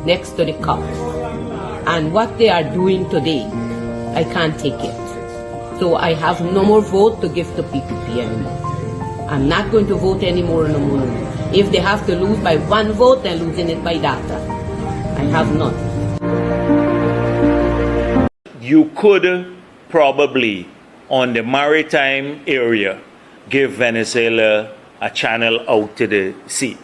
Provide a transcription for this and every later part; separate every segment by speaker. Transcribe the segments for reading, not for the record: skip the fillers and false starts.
Speaker 1: next to the cup. And what they are doing today, I can't take it. So I have no more vote to give to PPP anymore. I'm not going to vote anymore no more. If they have to lose by one vote, they're losing it by data. I have none.
Speaker 2: You could probably, on the maritime area, give Venezuela a channel out to the sea.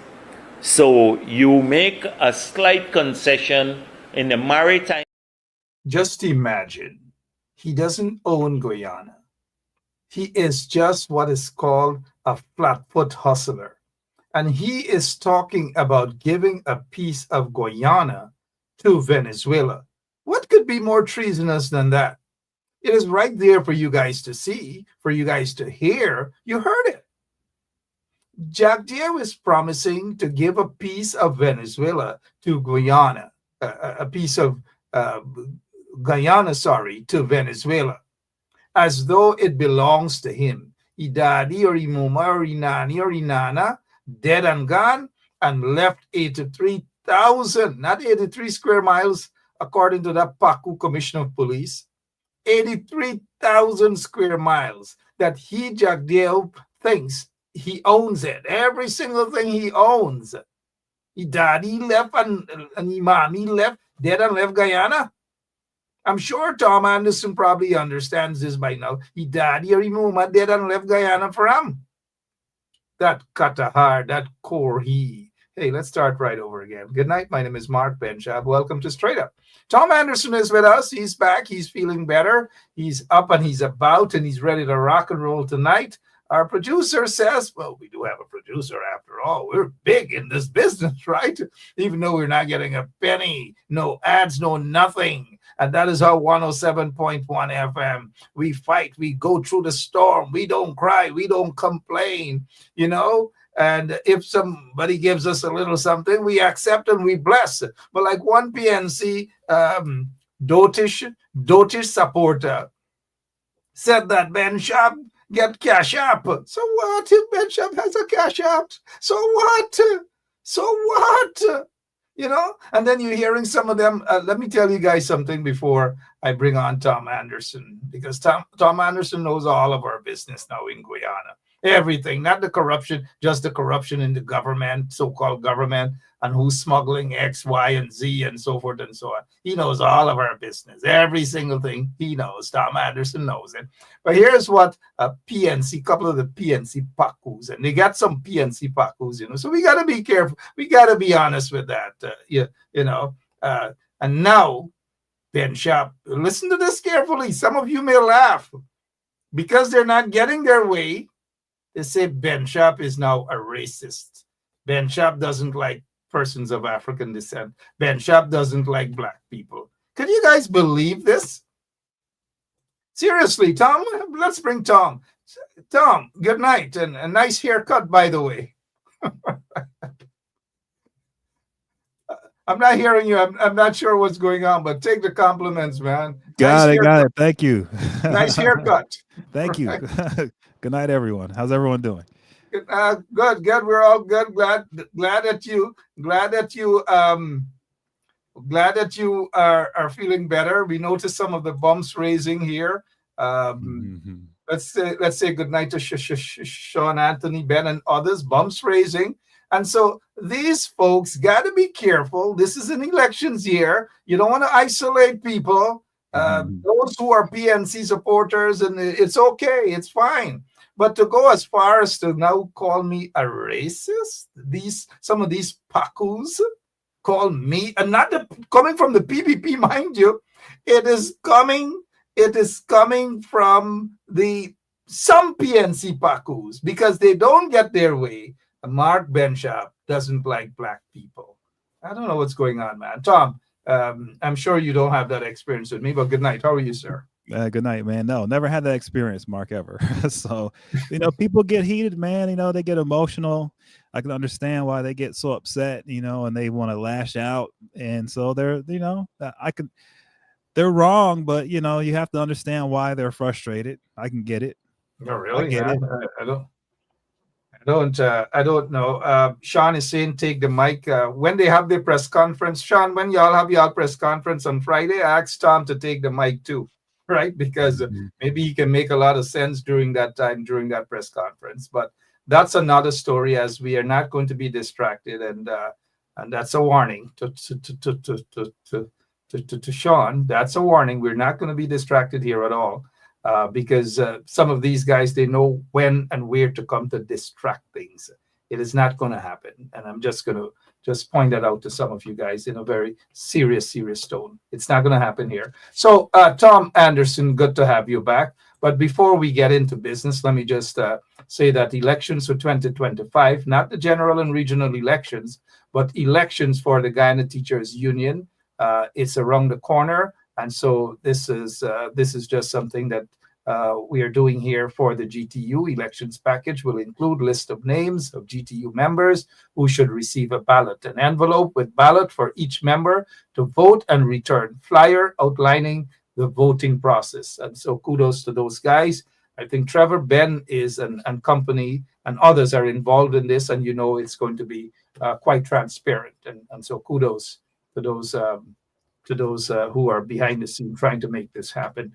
Speaker 2: So you make a slight concession in the maritime.
Speaker 3: Just imagine, he doesn't own Guyana. He is just what is called a flatfoot hustler. And he is talking about giving a piece of Guyana to Venezuela. What could be more treasonous than that? It is right there for you guys to see, for you guys to hear. You heard it. Jack Dieu is promising to give a piece of Venezuela to Guyana, a piece of Guyana, to Venezuela, as though it belongs to him. Idadi or Imuma or Inani or Inana, dead and gone, and left 83,000, not 83 square miles, according to that Paku Commissioner of Police, 83,000 square miles that he, Jack Dieu, thinks he owns it. Every single thing he owns. Idadi left and Imani left, dead and left Guyana. I'm sure Tom Anderson probably understands this by now. Idadi or Imuma dead and left Guyana for him. That Katahar, that Korhi. Hey, let's start right over again. Good night. My name is Mark Benchab. Welcome to Straight Up. Tom Anderson is with us. He's back. He's feeling better. He's up and he's about and he's ready to rock and roll tonight. Our producer says, well, we do have a producer after all. We're big in this business, right? Even though we're not getting a penny, no ads, no nothing. And that is how 107.1 FM. We fight. We go through the storm. We don't cry. We don't complain, you know. And if somebody gives us a little something, we accept and we bless. But like one PNC dotish supporter said that Ben Shab get cash app. So what if Ben Shab has a cash app? So what? So what? You know? And then you're hearing some of them. Let me tell you guys something before I bring on Tom Anderson, because Tom Anderson knows all of our business now in Guyana. Everything, not the corruption, just the corruption in the government, so-called government, and who's smuggling X, Y, and Z, and so forth and so on. He knows all of our business. Every single thing he knows. Tom Anderson knows it. But here's what a PNC, couple of the PNC Pakus, and they got some PNC Pakus, you know. So we got to be careful. We got to be honest with that, you know. And now, Ben Shap, listen to this carefully. Some of you may laugh. Because they're not getting their way, they say Ben Shap is now a racist. Ben Shap doesn't like persons of African descent. Ben Shap doesn't like black people. Can you guys believe this? Seriously, Tom, let's bring Tom. Tom, good night, and a nice haircut, by the way. I'm not hearing you. I'm not sure what's going on, but take the compliments, man.
Speaker 4: Got it. Thank you.
Speaker 3: Nice haircut.
Speaker 4: Thank you. Good night, everyone. How's everyone doing?
Speaker 3: Good. We're all good. Glad that you are feeling better. We noticed some of the bumps raising here. Let's say good night to Sean Anthony, Ben, and others. Bumps raising. And so these folks got to be careful. This is an elections year. You don't want to isolate people. Those who are PNC supporters, and it's okay. It's fine. But to go as far as to now call me a racist, some of these Pakus call me, and not coming from the PPP, mind you, it is coming from some PNC Pakus, because they don't get their way. Mark Benchap doesn't like black people. I don't know what's going on, man. Tom, I'm sure you don't have that experience with me, but good night. How are you, sir?
Speaker 4: Good night, man. No, never had that experience, Mark, ever. So, you know, people get heated, man. You know, they get emotional. I can understand why they get so upset, you know, and they want to lash out. And so they're wrong, but, you know, you have to understand why they're frustrated. I can get it.
Speaker 3: No, really?
Speaker 4: I get it.
Speaker 3: I don't. I don't know. Sean is saying take the mic when they have their press conference. Sean, when y'all have y'all press conference on Friday, I asked Tom to take the mic too, right? Because maybe he can make a lot of sense during that time, during that press conference. But that's another story, as we are not going to be distracted, and that's a warning to Sean. That's a warning. We're not going to be distracted here at all. Because some of these guys, they know when and where to come to distract things. It is not going to happen. And I'm just going to point that out to some of you guys in a very serious tone. It's not going to happen here. So, Tom Anderson, good to have you back. But before we get into business, let me just say that elections for 2025, not the general and regional elections, but elections for the Guyana Teachers Union, it's around the corner. And so this is just something that we are doing here for the GTU. Elections package will include list of names of GTU members who should receive a ballot, an envelope with ballot for each member to vote, and return flyer outlining the voting process. And so kudos to those guys. I think Trevor, Ben is and company and others are involved in this, and it's going to be quite transparent. And so kudos to those who are behind the scene trying to make this happen.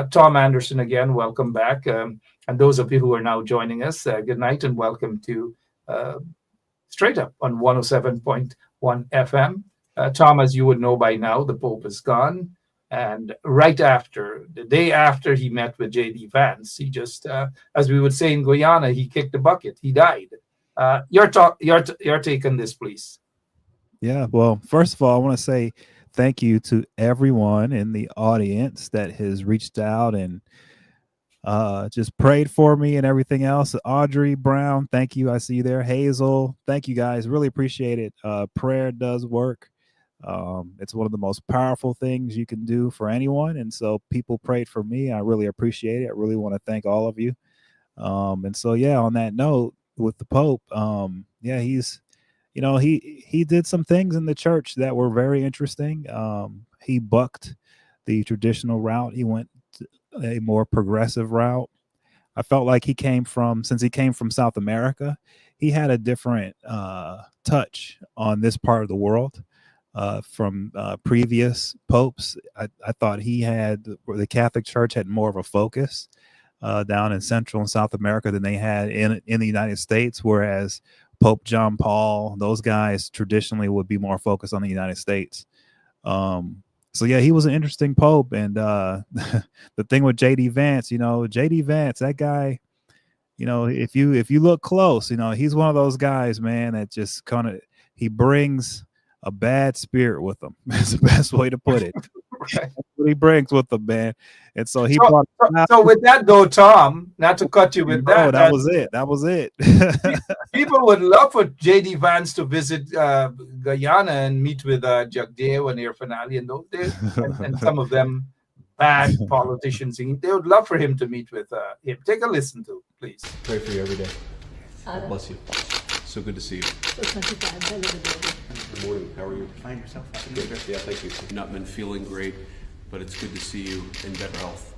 Speaker 3: Tom Anderson, again, welcome back. And those of you who are now joining us, good night and welcome to Straight Up on 107.1 FM. Tom, as you would know by now, the Pope is gone. And right after, the day after he met with J.D. Vance, he just, as we would say in Guyana, he kicked the bucket. He died. Your take on this, please.
Speaker 4: Yeah, well, first of all, I want to say thank you to everyone in the audience that has reached out and just prayed for me and everything else. Audrey Brown, thank you. I see you there. Hazel, thank you guys. Really appreciate it. Prayer does work. It's one of the most powerful things you can do for anyone. And so people prayed for me. I really appreciate it. I really want to thank all of you. And so, yeah, on that note with the Pope, he's, he did some things in the church that were very interesting. He bucked the traditional route. He went a more progressive route. I felt like since he came from South America, he had a different touch on this part of the world from previous popes. I thought the Catholic Church had more of a focus down in Central and South America than they had in the United States, whereas Pope John Paul, those guys traditionally would be more focused on the United States. So yeah, he was an interesting Pope. And the thing with J.D. Vance, J.D. Vance, that guy, if you look close, he's one of those guys, man, that just he brings a bad spirit with him. That's the best way to put it. Right. That's what he brings with him, man. And so
Speaker 3: so with that though, Tom, not to cut you with that.
Speaker 4: That was it.
Speaker 3: People would love for J.D. Vance to visit Guyana and meet with Jagdeo and Air Finale and those days, and some of them bad politicians. They would love for him to meet with him. Take a listen to, please.
Speaker 5: Pray for you every day. God bless you. So good to see you. Good morning. How are you?
Speaker 6: Find yourself.
Speaker 5: Good. Yeah, thank you. Not been feeling great, but it's good to see you in better health.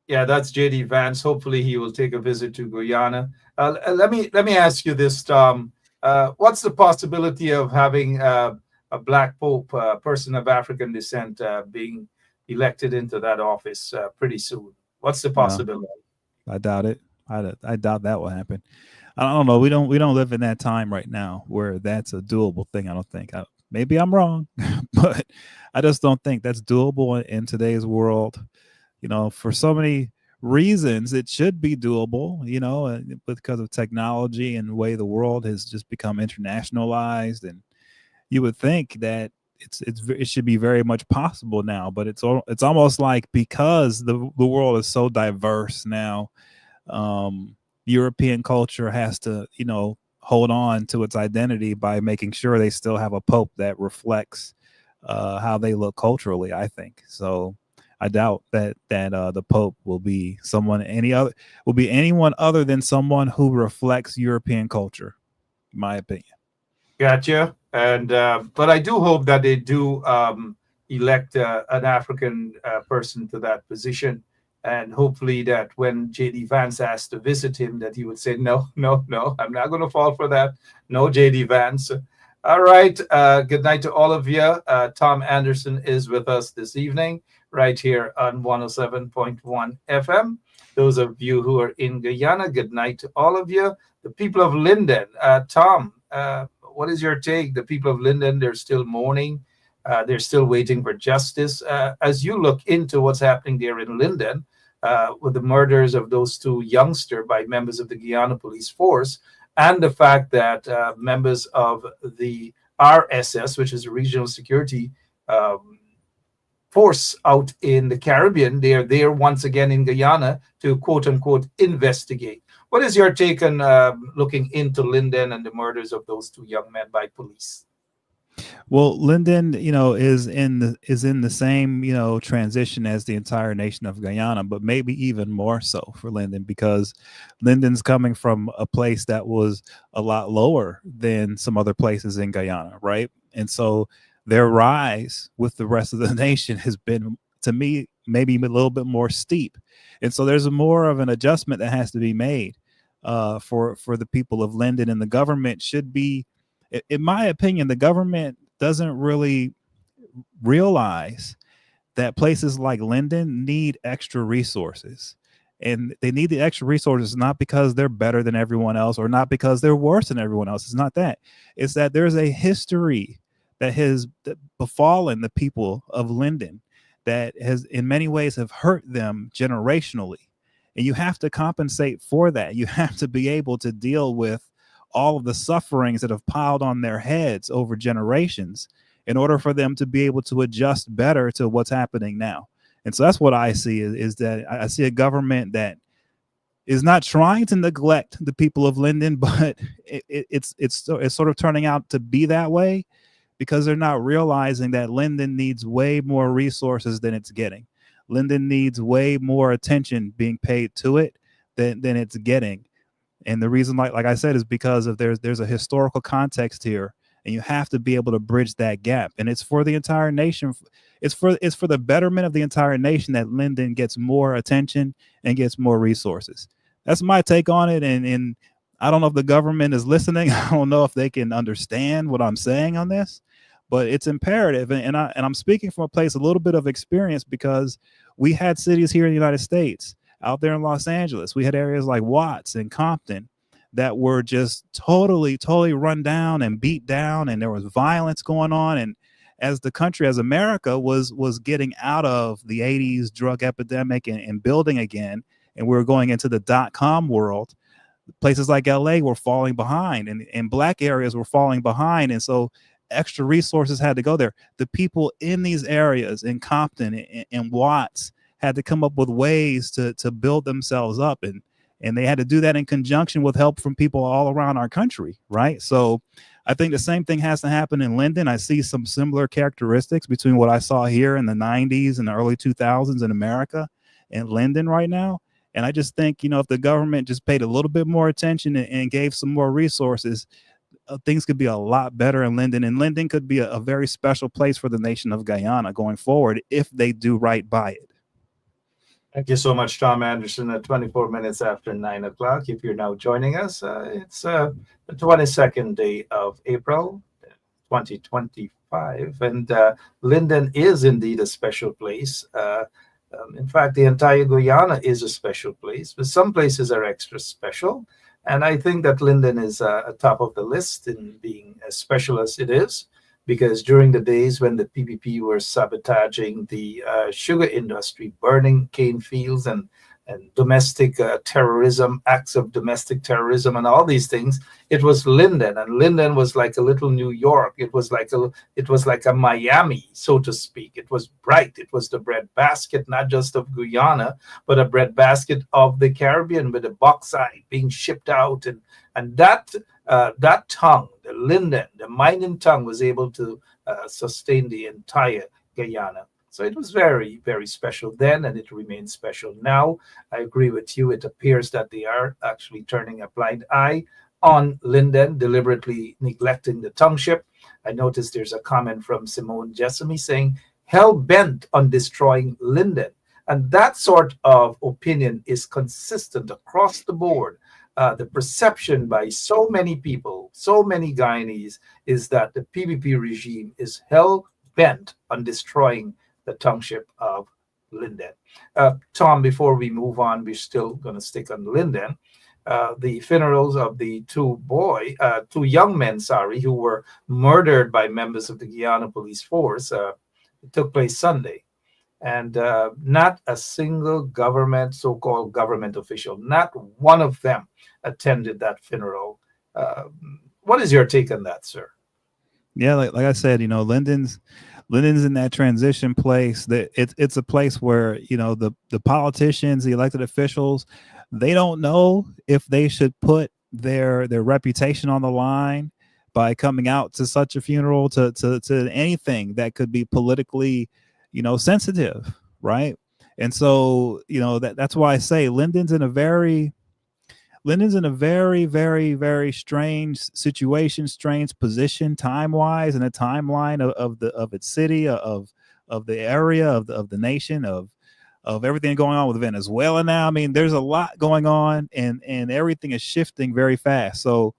Speaker 3: Yeah, that's J.D. Vance. Hopefully he will take a visit to Guyana. Let me ask you this, Tom. What's the possibility of having a black pope, a person of African descent, being elected into that office pretty soon? What's the possibility?
Speaker 4: No, I doubt it. I doubt that will happen. I don't know. We don't live in that time right now where that's a doable thing. I don't think. Maybe I'm wrong, but I just don't think that's doable in today's world. For so many reasons, it should be doable. Because of technology and the way the world has just become internationalized, and you would think that it should be very much possible now. But it's almost like because the world is so diverse now. European culture has to, hold on to its identity by making sure they still have a pope that reflects how they look culturally, I think. So I doubt that the pope will be anyone other than someone who reflects European culture, in my opinion.
Speaker 3: Gotcha. And but I do hope that they do elect an African person to that position. And hopefully that when J.D. Vance asked to visit him, that he would say, no, no, no, I'm not going to fall for that. No, J.D. Vance. All right. Good night to all of you. Tom Anderson is with us this evening, right here on 107.1 FM. Those of you who are in Guyana, good night to all of you. The people of Linden, Tom, what is your take? The people of Linden, they're still mourning. They're still waiting for justice. As you look into what's happening there in Linden, with the murders of those two youngsters by members of the Guyana Police Force, and the fact that members of the RSS, which is a regional security force out in the Caribbean, they are there once again in Guyana to quote unquote investigate. What is your take on looking into Linden and the murders of those two young men by police?
Speaker 4: Well, Linden, is in the same, transition as the entire nation of Guyana, but maybe even more so for Linden, because Linden's coming from a place that was a lot lower than some other places in Guyana, right? And so their rise with the rest of the nation has been, to me, maybe a little bit more steep. And so there's more of an adjustment that has to be made for the people of Linden, and the government should be, in my opinion, the government doesn't really realize that places like Linden need extra resources. And they need the extra resources not because they're better than everyone else or not because they're worse than everyone else. It's not that. It's that there's a history that has befallen the people of Linden that has in many ways have hurt them generationally. And you have to compensate for that. You have to be able to deal with all of the sufferings that have piled on their heads over generations in order for them to be able to adjust better to what's happening now. And so that's what I see is that I see a government that is not trying to neglect the people of Linden, but it's sort of turning out to be that way because they're not realizing that Linden needs way more resources than it's getting. Linden needs way more attention being paid to it than it's getting. And the reason, like I said, is because of there's a historical context here, and you have to be able to bridge that gap. And it's for the entire nation. It's for the betterment of the entire nation that Linden gets more attention and gets more resources. That's my take on it. And I don't know if the government is listening. I don't know if they can understand what I'm saying on this, but it's imperative. And I'm speaking from a place a little bit of experience because we had cities here in the United States. Out there in Los Angeles, we had areas like Watts and Compton that were just totally run down and beat down, and there was violence going on. And as the country, as America was getting out of the 80s drug epidemic and building again, and we were going into the .com world, places like LA were falling behind, and black areas were falling behind. And so extra resources had to go there. The people in these areas in Compton and Watts had to come up with ways to build themselves up. And they had to do that in conjunction with help from people all around our country, right? So I think the same thing has to happen in Linden. I see some similar characteristics between what I saw here in the 90s and the early 2000s in America and Linden right now. And I just think, if the government just paid a little bit more attention and gave some more resources, things could be a lot better in Linden. And Linden could be a very special place for the nation of Guyana going forward if they do right by it.
Speaker 3: Thank you so much, Tom Anderson, at 24 minutes after 9 o'clock. If you're now joining us, it's the 22nd day of April, 2025. And Linden is indeed a special place. In fact, the entire Guyana is a special place, but some places are extra special. And I think that Linden is top of the list in being as special as it is, because during the days when the PPP were sabotaging the sugar industry, burning cane fields and domestic terrorism, acts of domestic terrorism and all these things, it was Linden. And Linden was like a little New York. It was like a Miami, so to speak. It was bright. It was the breadbasket, not just of Guyana, but a breadbasket of the Caribbean, with the bauxite being shipped out. And that tongue, the Linden, the mining tongue, was able to sustain the entire Guyana. So it was very, very special then, and it remains special now. I agree with you. It appears that they are actually turning a blind eye on Linden, deliberately neglecting the township. I noticed there's a comment from Simone Jessamy saying, hell-bent on destroying Linden. And that sort of opinion is consistent across the board. The perception by so many people, so many Guyanese, is that the PPP regime is hell-bent on destroying the township of Linden. Tom, before we move on, we're still going to stick on Linden. The funerals of the two young men, who were murdered by members of the Guyana police force, took place Sunday. And not a single so-called government official, not one of them attended that funeral. What is your take on that, sir?
Speaker 4: Yeah, like I said, Linden's in that transition place. That it's a place where the politicians, the elected officials, they don't know if they should put their reputation on the line by coming out to such a funeral, to anything that could be politically sensitive, right? And so that's why I say Linden's in a very, very, very strange situation, strange position, time-wise, and a timeline of its city, of the area, of the nation, of everything going on with Venezuela now. I mean, there's a lot going on, and everything is shifting very fast. So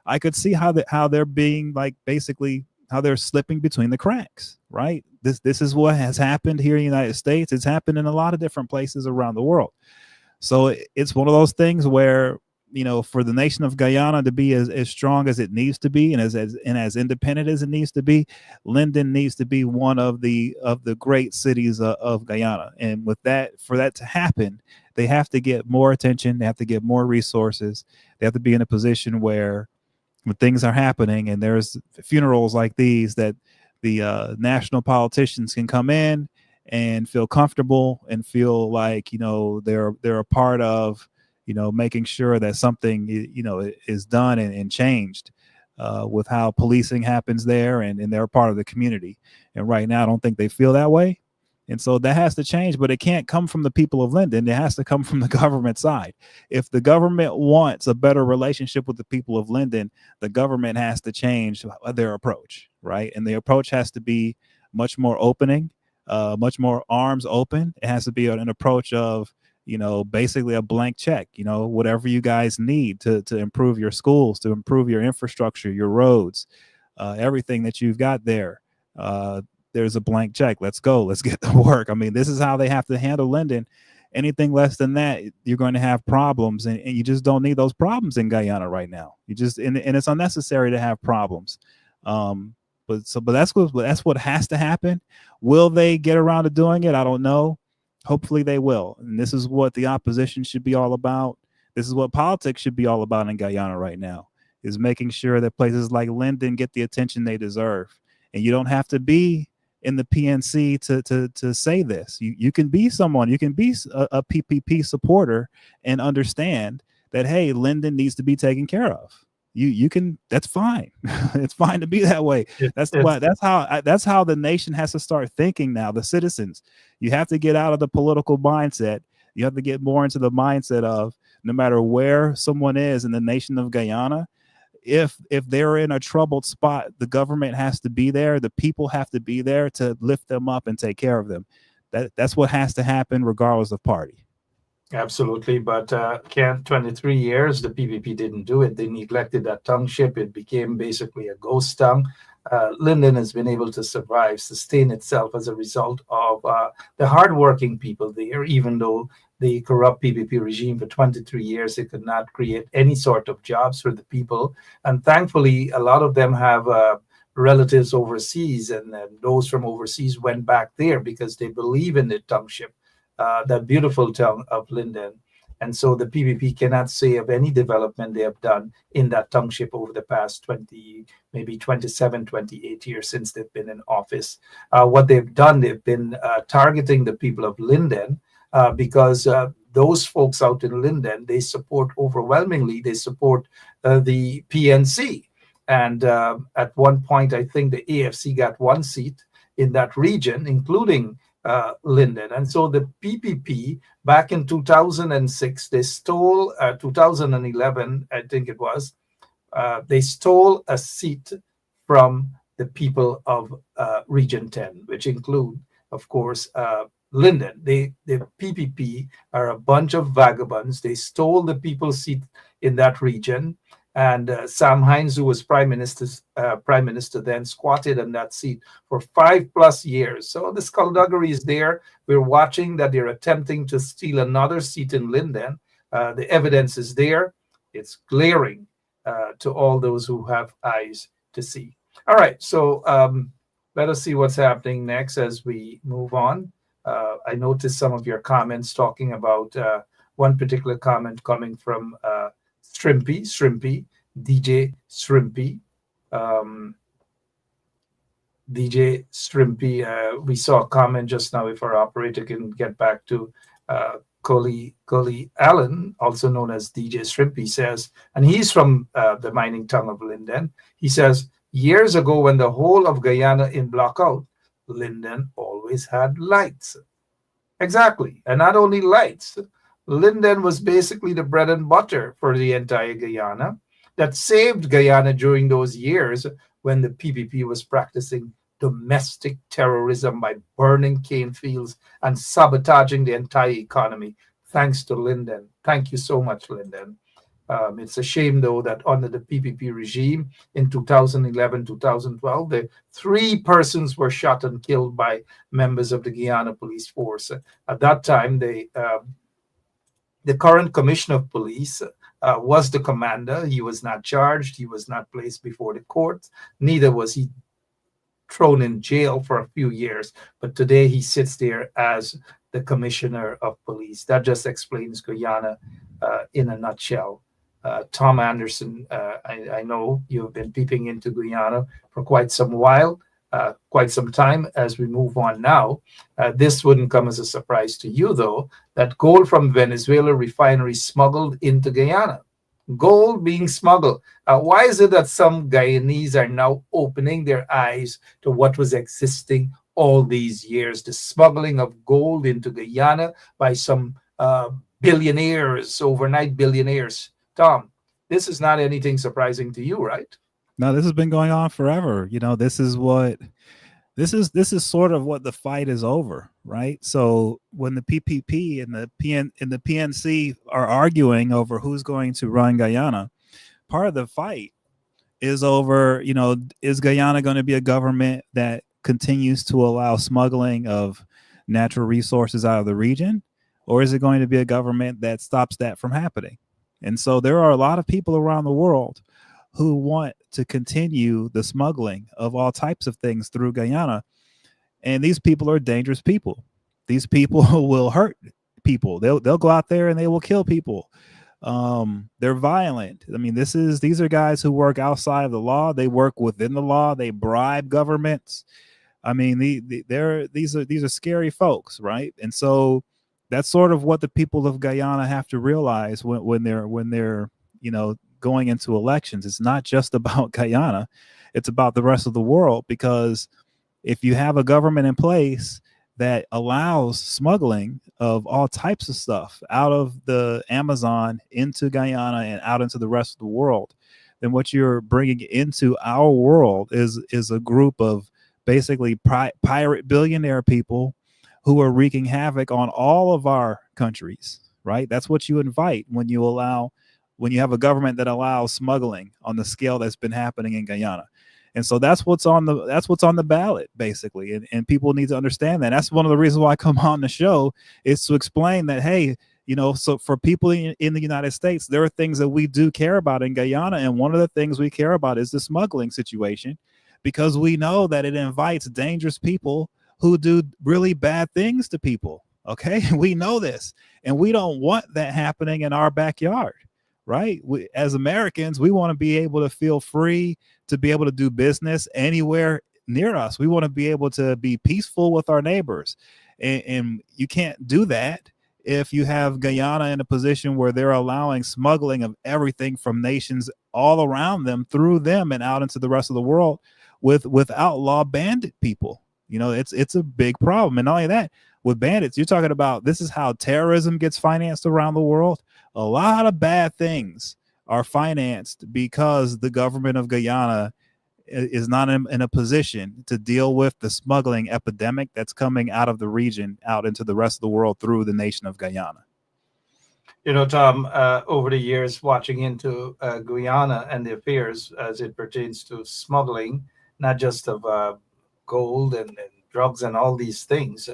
Speaker 4: I could see how they're being, like, basically how they're slipping between the cracks, right? This is what has happened here in the United States. It's happened in a lot of different places around the world. So it's one of those things where, for the nation of Guyana to be as strong as it needs to be, and as independent as it needs to be, Linden needs to be one of the great cities of Guyana. And for that to happen, they have to get more attention. They have to get more resources. They have to be in a position where, when things are happening and there's funerals like these, that the national politicians can come in and feel comfortable and feel like they're a part of making sure that something is done and changed with how policing happens there, and they're a part of the community. And right now I don't think they feel that way. And so that has to change, but it can't come from the people of Linden. It has to come from the government side. If the government wants a better relationship with the people of Linden, the government has to change their approach, right? And the approach has to be much more opening, much more arms open. It has to be an approach of, basically a blank check, whatever you guys need to improve your schools, to improve your infrastructure, your roads, everything that you've got there. There's a blank check. Let's go. Let's get to work. I mean, this is how they have to handle Linden. Anything less than that, you're going to have problems, and you just don't need those problems in Guyana right now. And it's unnecessary to have problems. But that's what has to happen. Will they get around to doing it? I don't know. Hopefully they will. And this is what the opposition should be all about. This is what politics should be all about in Guyana right now, is making sure that places like Linden get the attention they deserve. And you don't have to be in the PNC to say this. You can be someone, you can be a PPP supporter and understand that, hey, Linden needs to be taken care of. You can, that's fine. It's fine to be that way. That's how the nation has to start thinking now. The citizens, you have to get out of the political mindset. You have to get more into the mindset of, no matter where someone is in the nation of Guyana, if they're in a troubled spot, the government has to be there. The people have to be there to lift them up and take care of them. That's what has to happen regardless of party.
Speaker 3: Absolutely. But 23 years, the PPP didn't do it. They neglected that township. It became basically a ghost town. Linden has been able to sustain itself as a result of the hardworking people there, even though the corrupt PPP regime for 23 years, it could not create any sort of jobs for the people. And thankfully, a lot of them have relatives overseas, and those from overseas went back there because they believe in the township, that beautiful town of Linden. And so the PPP cannot say of any development they have done in that township over the past 20, maybe 27, 28 years since they've been in office. What they've done, they've been targeting the people of Linden because those folks out in Linden, they support overwhelmingly, they support the PNC. And at one point, I think the AFC got one seat in that region, including Linden. And so the PPP back in 2006, they stole 2011, I think it was, they stole a seat from the people of Region 10, which include of course, Linden. The PPP are a bunch of vagabonds. They stole the people's seat in that region. And Sam Hines, who was prime minister then, squatted on that seat for 5+ years. So the skullduggery is there. We're watching that they're attempting to steal another seat in Linden. The evidence is there. It's glaring to all those who have eyes to see. All right, so let us see what's happening next as we move on. I noticed some of your comments talking about one particular comment coming from Shrimpy, DJ Shrimpy. DJ Shrimpy, we saw a comment just now. If our operator can get back to Coley Allen, also known as DJ Shrimpy, says, and he's from the mining town of Linden. He says, years ago when the whole of Guyana in blackout, Linden always had lights. Exactly. And not only lights, Linden was basically the bread and butter for the entire Guyana that saved Guyana during those years when the PPP was practicing domestic terrorism by burning cane fields and sabotaging the entire economy. Thanks to Linden. Thank you so much, Linden. It's a shame, though, that under the PPP regime in 2011, 2012, the 3 persons were shot and killed by members of the Guyana Police Force. At that time, the current commissioner of police was the commander. He was not charged. He was not placed before the court. Neither was he thrown in jail for a few years. But today he sits there as the commissioner of police. That just explains Guyana in a nutshell. Tom Anderson, I know you've been peeping into Guyana for quite some while, quite some time. As we move on now, this wouldn't come as a surprise to you, though, that gold from Venezuela refinery smuggled into Guyana. Gold being smuggled. Why is it that some Guyanese are now opening their eyes to what was existing all these years? The smuggling of gold into Guyana by some billionaires, overnight billionaires. Tom, this is not anything surprising to you, right?
Speaker 4: No, this has been going on forever. You know, this is sort of what the fight is over, right? So when the PPP and the PNC are arguing over who's going to run Guyana, part of the fight is over, you know, is Guyana going to be a government that continues to allow smuggling of natural resources out of the region, or is it going to be a government that stops that from happening? And so there are a lot of people around the world who want to continue the smuggling of all types of things through Guyana. And these people are dangerous people. These people will hurt people. They'll go out there and they will kill people. They're violent. I mean, these are guys who work outside of the law. They work within the law. They bribe governments. I mean, these are scary folks, right? And so that's sort of what the people of Guyana have to realize when they're you know, going into elections. It's not just about Guyana, it's about the rest of the world, because if you have a government in place that allows smuggling of all types of stuff out of the Amazon into Guyana and out into the rest of the world, then what you're bringing into our world is a group of basically pirate billionaire people who are wreaking havoc on all of our countries, right? That's what you invite when you have a government that allows smuggling on the scale that's been happening in Guyana. And so that's what's on the ballot, basically. And people need to understand that. That's one of the reasons why I come on the show, is to explain that, hey, you know, so for people in the United States, there are things that we do care about in Guyana. And one of the things we care about is the smuggling situation, because we know that it invites dangerous people who do really bad things to people. Okay, we know this, and we don't want that happening in our backyard, right? As Americans, we want to be able to feel free to be able to do business anywhere near us. We want to be able to be peaceful with our neighbors, and you can't do that if you have Guyana in a position where they're allowing smuggling of everything from nations all around them through them and out into the rest of the world with outlaw bandit people. You know, it's a big problem. And not only that, with bandits, you're talking about, this is how terrorism gets financed around the world. A lot of bad things are financed because the government of Guyana is not in a position to deal with the smuggling epidemic that's coming out of the region out into the rest of the world through the nation of Guyana.
Speaker 3: You know, Tom, over the years, watching into Guyana and the affairs as it pertains to smuggling, not just of gold and drugs and all these things.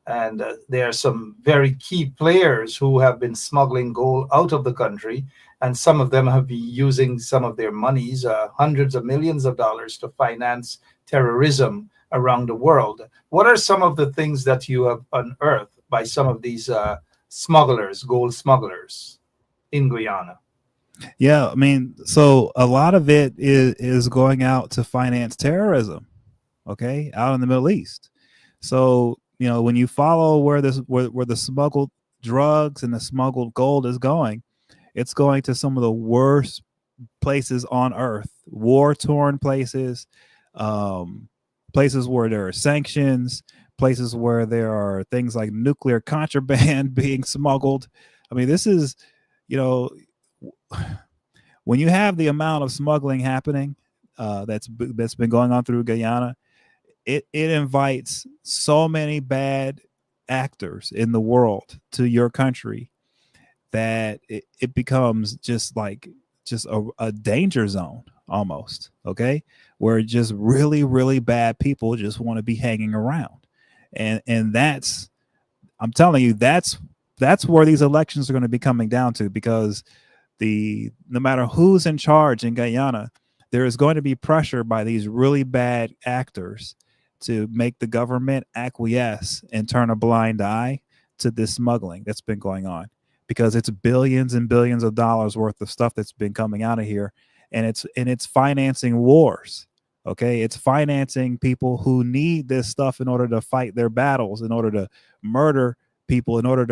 Speaker 3: And there are some very key players who have been smuggling gold out of the country. And some of them have been using some of their monies, hundreds of millions of dollars, to finance terrorism around the world. What are some of the things that you have unearthed by some of these smugglers, gold smugglers in Guyana?
Speaker 4: Yeah, I mean, so a lot of it is going out to finance terrorism, okay, out in the Middle East. So, you know, when you follow where the smuggled drugs and the smuggled gold is going, it's going to some of the worst places on earth, war-torn places, places where there are sanctions, places where there are things like nuclear contraband being smuggled. I mean, this is, you know, when you have the amount of smuggling happening that's been going on through Guyana, it invites so many bad actors in the world to your country that it becomes just a danger zone almost, okay, where just really, really bad people just want to be hanging around. And that's, I'm telling you, that's where these elections are going to be coming down to, because no matter who's in charge in Guyana, there is going to be pressure by these really bad actors to make the government acquiesce and turn a blind eye to this smuggling that's been going on, because it's billions and billions of dollars worth of stuff that's been coming out of here, and it's financing wars. Okay, it's financing people who need this stuff in order to fight their battles, in order to murder people, in order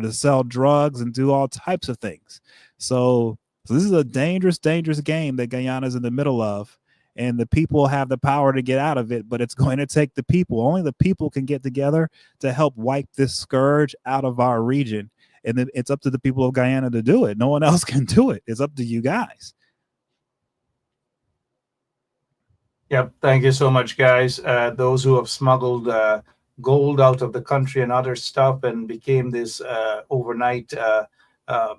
Speaker 4: to sell drugs and do all types of things. So this is a dangerous, dangerous game that Guyana is in the middle of, and the people have the power to get out of it, but it's going to take the people. Only the people can get together to help wipe this scourge out of our region, and then it's up to the people of Guyana to do it. No one else can do it. It's up to you guys.
Speaker 3: Yep. Thank you so much, guys. Those who have smuggled gold out of the country and other stuff and became this overnight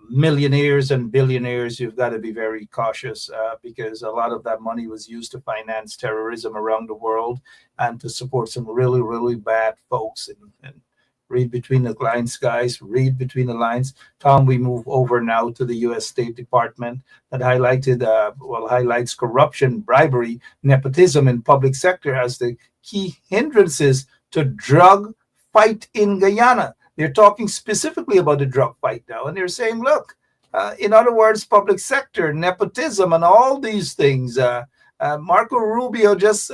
Speaker 3: millionaires and billionaires, you've got to be very cautious because a lot of that money was used to finance terrorism around the world and to support some really, really bad folks. And read between the lines, guys. Read between the lines. Tom, we move over now to the U.S. State Department that highlights corruption, bribery, nepotism in public sector as the key hindrances to drug fight in Guyana. They're talking specifically about the drug fight now, and they're saying, look, in other words, public sector, nepotism, and all these things. Marco Rubio just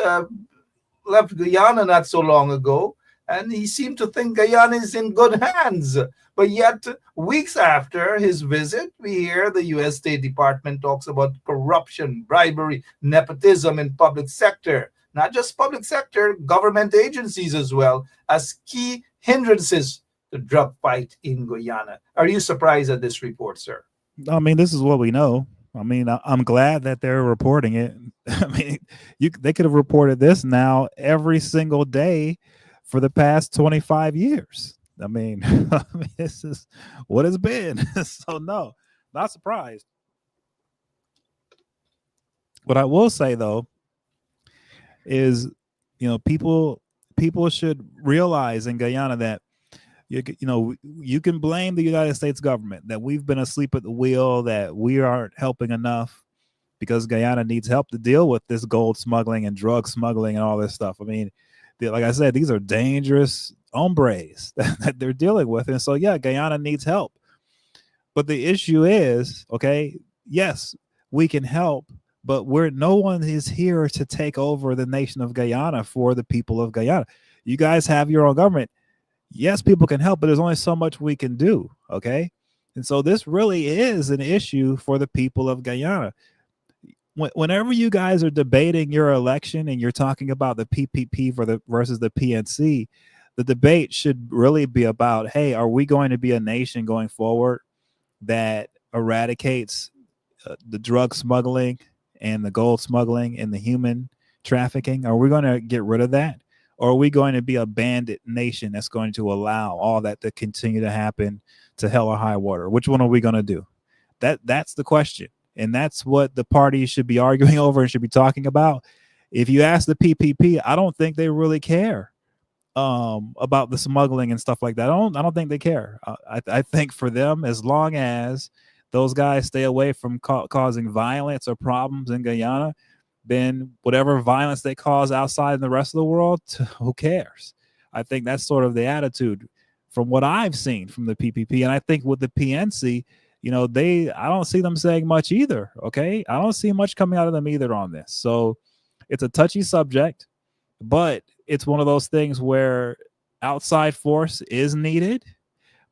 Speaker 3: left Guyana not so long ago, and he seemed to think Guyana is in good hands. But yet, weeks after his visit, we hear the U.S. State Department talks about corruption, bribery, nepotism in public sector. Not just public sector, government agencies as well, as key hindrances to drug fight in Guyana. Are you surprised at this report, sir?
Speaker 4: I mean, this is what we know. I mean, I'm glad that they're reporting it. I mean, they could have reported this now every single day for the past 25 years. I mean, this is what it's been. So no, not surprised. What I will say though is, you know, people should realize in Guyana that you can blame the United States government that we've been asleep at the wheel, that we aren't helping enough, because Guyana needs help to deal with this gold smuggling and drug smuggling and all this stuff. I mean, like I said, these are dangerous hombres that they're dealing with. And so, yeah, Guyana needs help. But the issue is, okay, yes, we can help, but no one is here to take over the nation of Guyana for the people of Guyana. You guys have your own government. Yes, people can help, but there's only so much we can do, okay? And so this really is an issue for the people of Guyana. Whenever you guys are debating your election and you're talking about the PPP versus the PNC, the debate should really be about, hey, are we going to be a nation going forward that eradicates the drug smuggling and the gold smuggling and the human trafficking? Are we going to get rid of that? Or are we going to be a bandit nation that's going to allow all that to continue to happen to hell or high water? Which one are we going to do? That's the question. And that's what the parties should be arguing over and should be talking about. If you ask the PPP, I don't think they really care about the smuggling and stuff like that. I don't think they care. I think for them, as long as those guys stay away from causing violence or problems in Guyana, then whatever violence they cause outside in the rest of the world, who cares? I think that's sort of the attitude from what I've seen from the PPP. And I think with the PNC, you know, I don't see them saying much either. Okay. I don't see much coming out of them either on this. So it's a touchy subject, but it's one of those things where outside force is needed,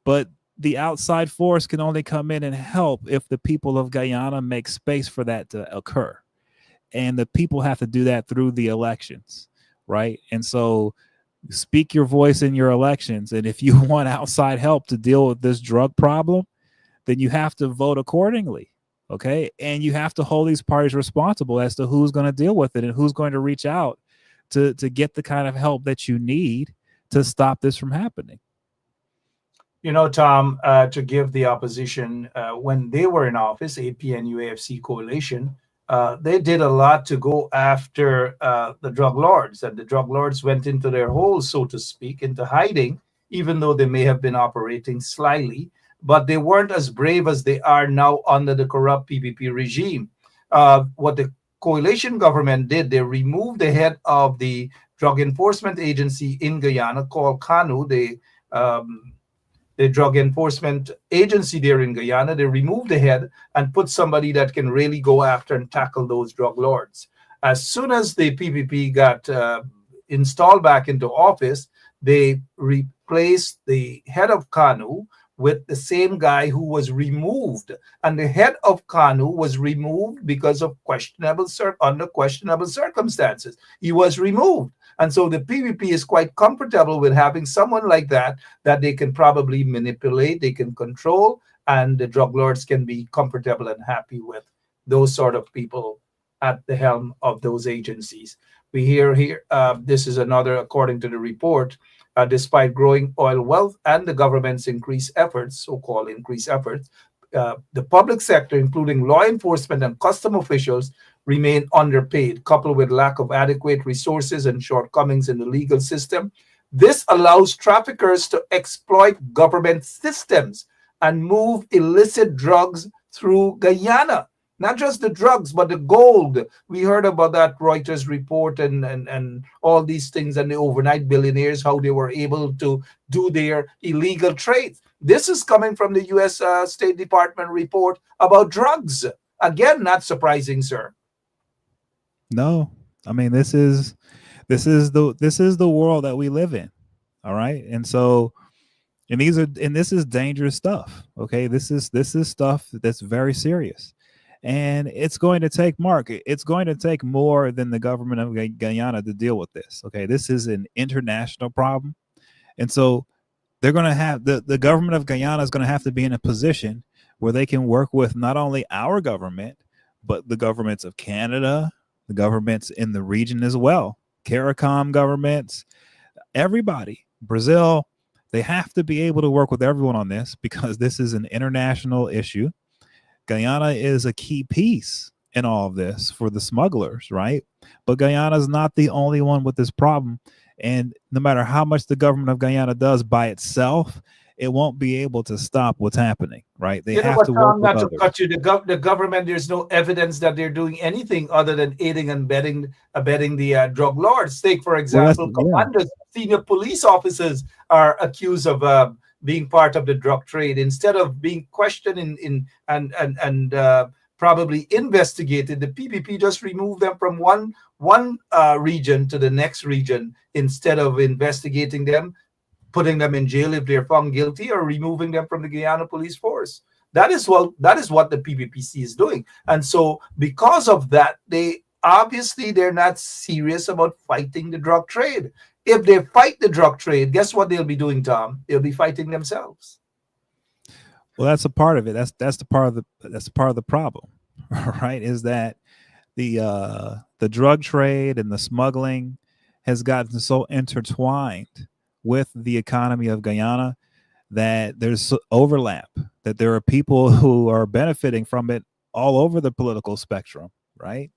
Speaker 4: but the outside force can only come in and help if the people of Guyana make space for that to occur. And the people have to do that through the elections, right? And so speak your voice in your elections. And if you want outside help to deal with this drug problem, then you have to vote accordingly, okay? And you have to hold these parties responsible as to who's going to deal with it and who's going to reach out to get the kind of help that you need to stop this from happening.
Speaker 3: You know, Tom, to give the opposition, when they were in office, APNU AFC coalition, they did a lot to go after the drug lords, and the drug lords went into their holes, so to speak, into hiding, even though they may have been operating slyly, but they weren't as brave as they are now under the corrupt PPP regime. What the coalition government did, they removed the head of the drug enforcement agency in Guyana called CANU, the drug enforcement agency there in Guyana. They removed the head and put somebody that can really go after and tackle those drug lords. As soon as the PPP got installed back into office, they replaced the head of CANU with the same guy who was removed. And the head of CANU was removed because of under questionable circumstances. He was removed. And so the PPP is quite comfortable with having someone like that they can probably manipulate, they can control, and the drug lords can be comfortable and happy with those sort of people at the helm of those agencies. We hear here, this is another, according to the report, despite growing oil wealth and the government's increased efforts, so-called increased efforts, the public sector, including law enforcement and custom officials, remain underpaid, coupled with lack of adequate resources and shortcomings in the legal system. This allows traffickers to exploit government systems and move illicit drugs through Guyana. Not just the drugs, but the gold. We heard about that Reuters report and all these things, and the overnight billionaires, how they were able to do their illegal trades. This is coming from the U.S. State Department report about drugs. Again, not surprising, sir.
Speaker 4: No, I mean, this is the world that we live in. All right. And so, this is dangerous stuff. Okay. This is stuff that's very serious. And it's going to take, Mark, it's going to take more than the government of Guyana to deal with this. Okay. This is an international problem. And so they're going to have the government of Guyana is going to have to be in a position where they can work with not only our government, but the governments of Canada, the governments in the region as well, CARICOM governments, everybody, Brazil. They have to be able to work with everyone on this because this is an international issue. Guyana is a key piece in all of this for the smugglers, right? But Guyana is not the only one with this problem. And no matter how much the government of Guyana does by itself, it won't be able to stop what's happening, right? They have to work with others.
Speaker 3: Cut you, the government, there's no evidence that they're doing anything other than aiding and abetting the drug lords. Take, for example, commanders, senior police officers are accused of being part of the drug trade. Instead of being questioned and probably investigated, the PPP just removed them from one region to the next region instead of investigating them, putting them in jail if they're found guilty, or removing them from the Guyana police force. That is what the PPPC is doing. And so because of that, they're not serious about fighting the drug trade. If they fight the drug trade, guess what they'll be doing, Tom? They'll be fighting themselves.
Speaker 4: Well, that's a part of it. That's the part of the problem, right? Is that the drug trade and the smuggling has gotten so intertwined with the economy of Guyana that there's overlap, that there are people who are benefiting from it all over the political spectrum, right?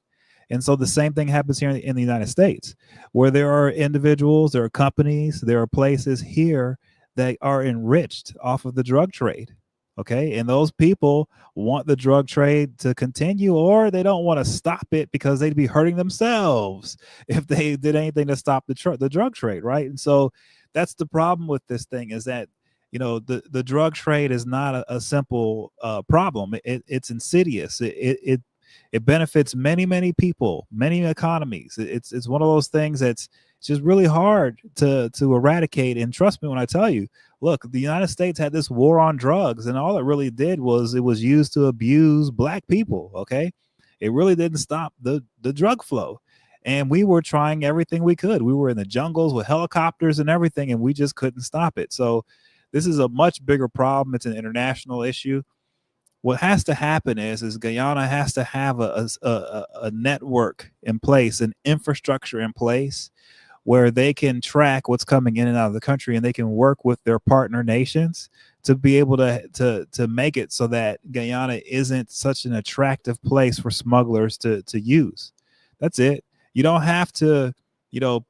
Speaker 4: And so the same thing happens here in the United States, where there are individuals, there are companies, there are places here that are enriched off of the drug trade. Okay. And those people want the drug trade to continue, or they don't want to stop it because they'd be hurting themselves if they did anything to stop the drug trade. Right. And so that's the problem with this thing, is that, the drug trade is not a simple problem. It's insidious. It benefits many, many people, many economies. It's one of those things that's just really hard to eradicate. And trust me when I tell you, look, the United States had this war on drugs, and all it really did was it was used to abuse Black people. Okay, it really didn't stop the drug flow. And we were trying everything we could. We were in the jungles with helicopters and everything, and we just couldn't stop it. So this is a much bigger problem. It's an international issue. What has to happen is Guyana has to have a network in place, an infrastructure in place where they can track what's coming in and out of the country, and they can work with their partner nations to be able to make it so that Guyana isn't such an attractive place for smugglers to use. That's it. You don't have to,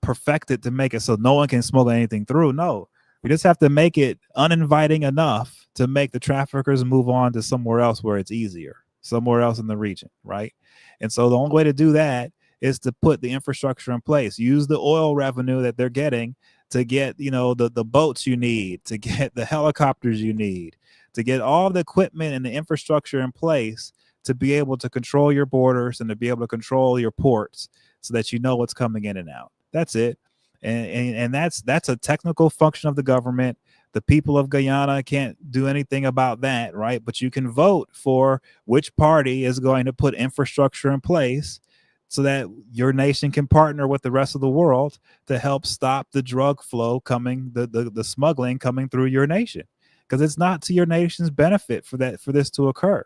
Speaker 4: perfect it to make it so no one can smuggle anything through. No. We just have to make it uninviting enough to make the traffickers move on to somewhere else where it's easier, somewhere else in the region, right? And so the only way to do that is to put the infrastructure in place, use the oil revenue that they're getting to get, the boats you need, to get the helicopters you need, to get all the equipment and the infrastructure in place to be able to control your borders and to be able to control your ports so that you know what's coming in and out. That's it. And that's a technical function of the government. The people of Guyana can't do anything about that, right? But you can vote for which party is going to put infrastructure in place so that your nation can partner with the rest of the world to help stop the drug flow coming, the smuggling coming through your nation, because it's not to your nation's benefit for this to occur.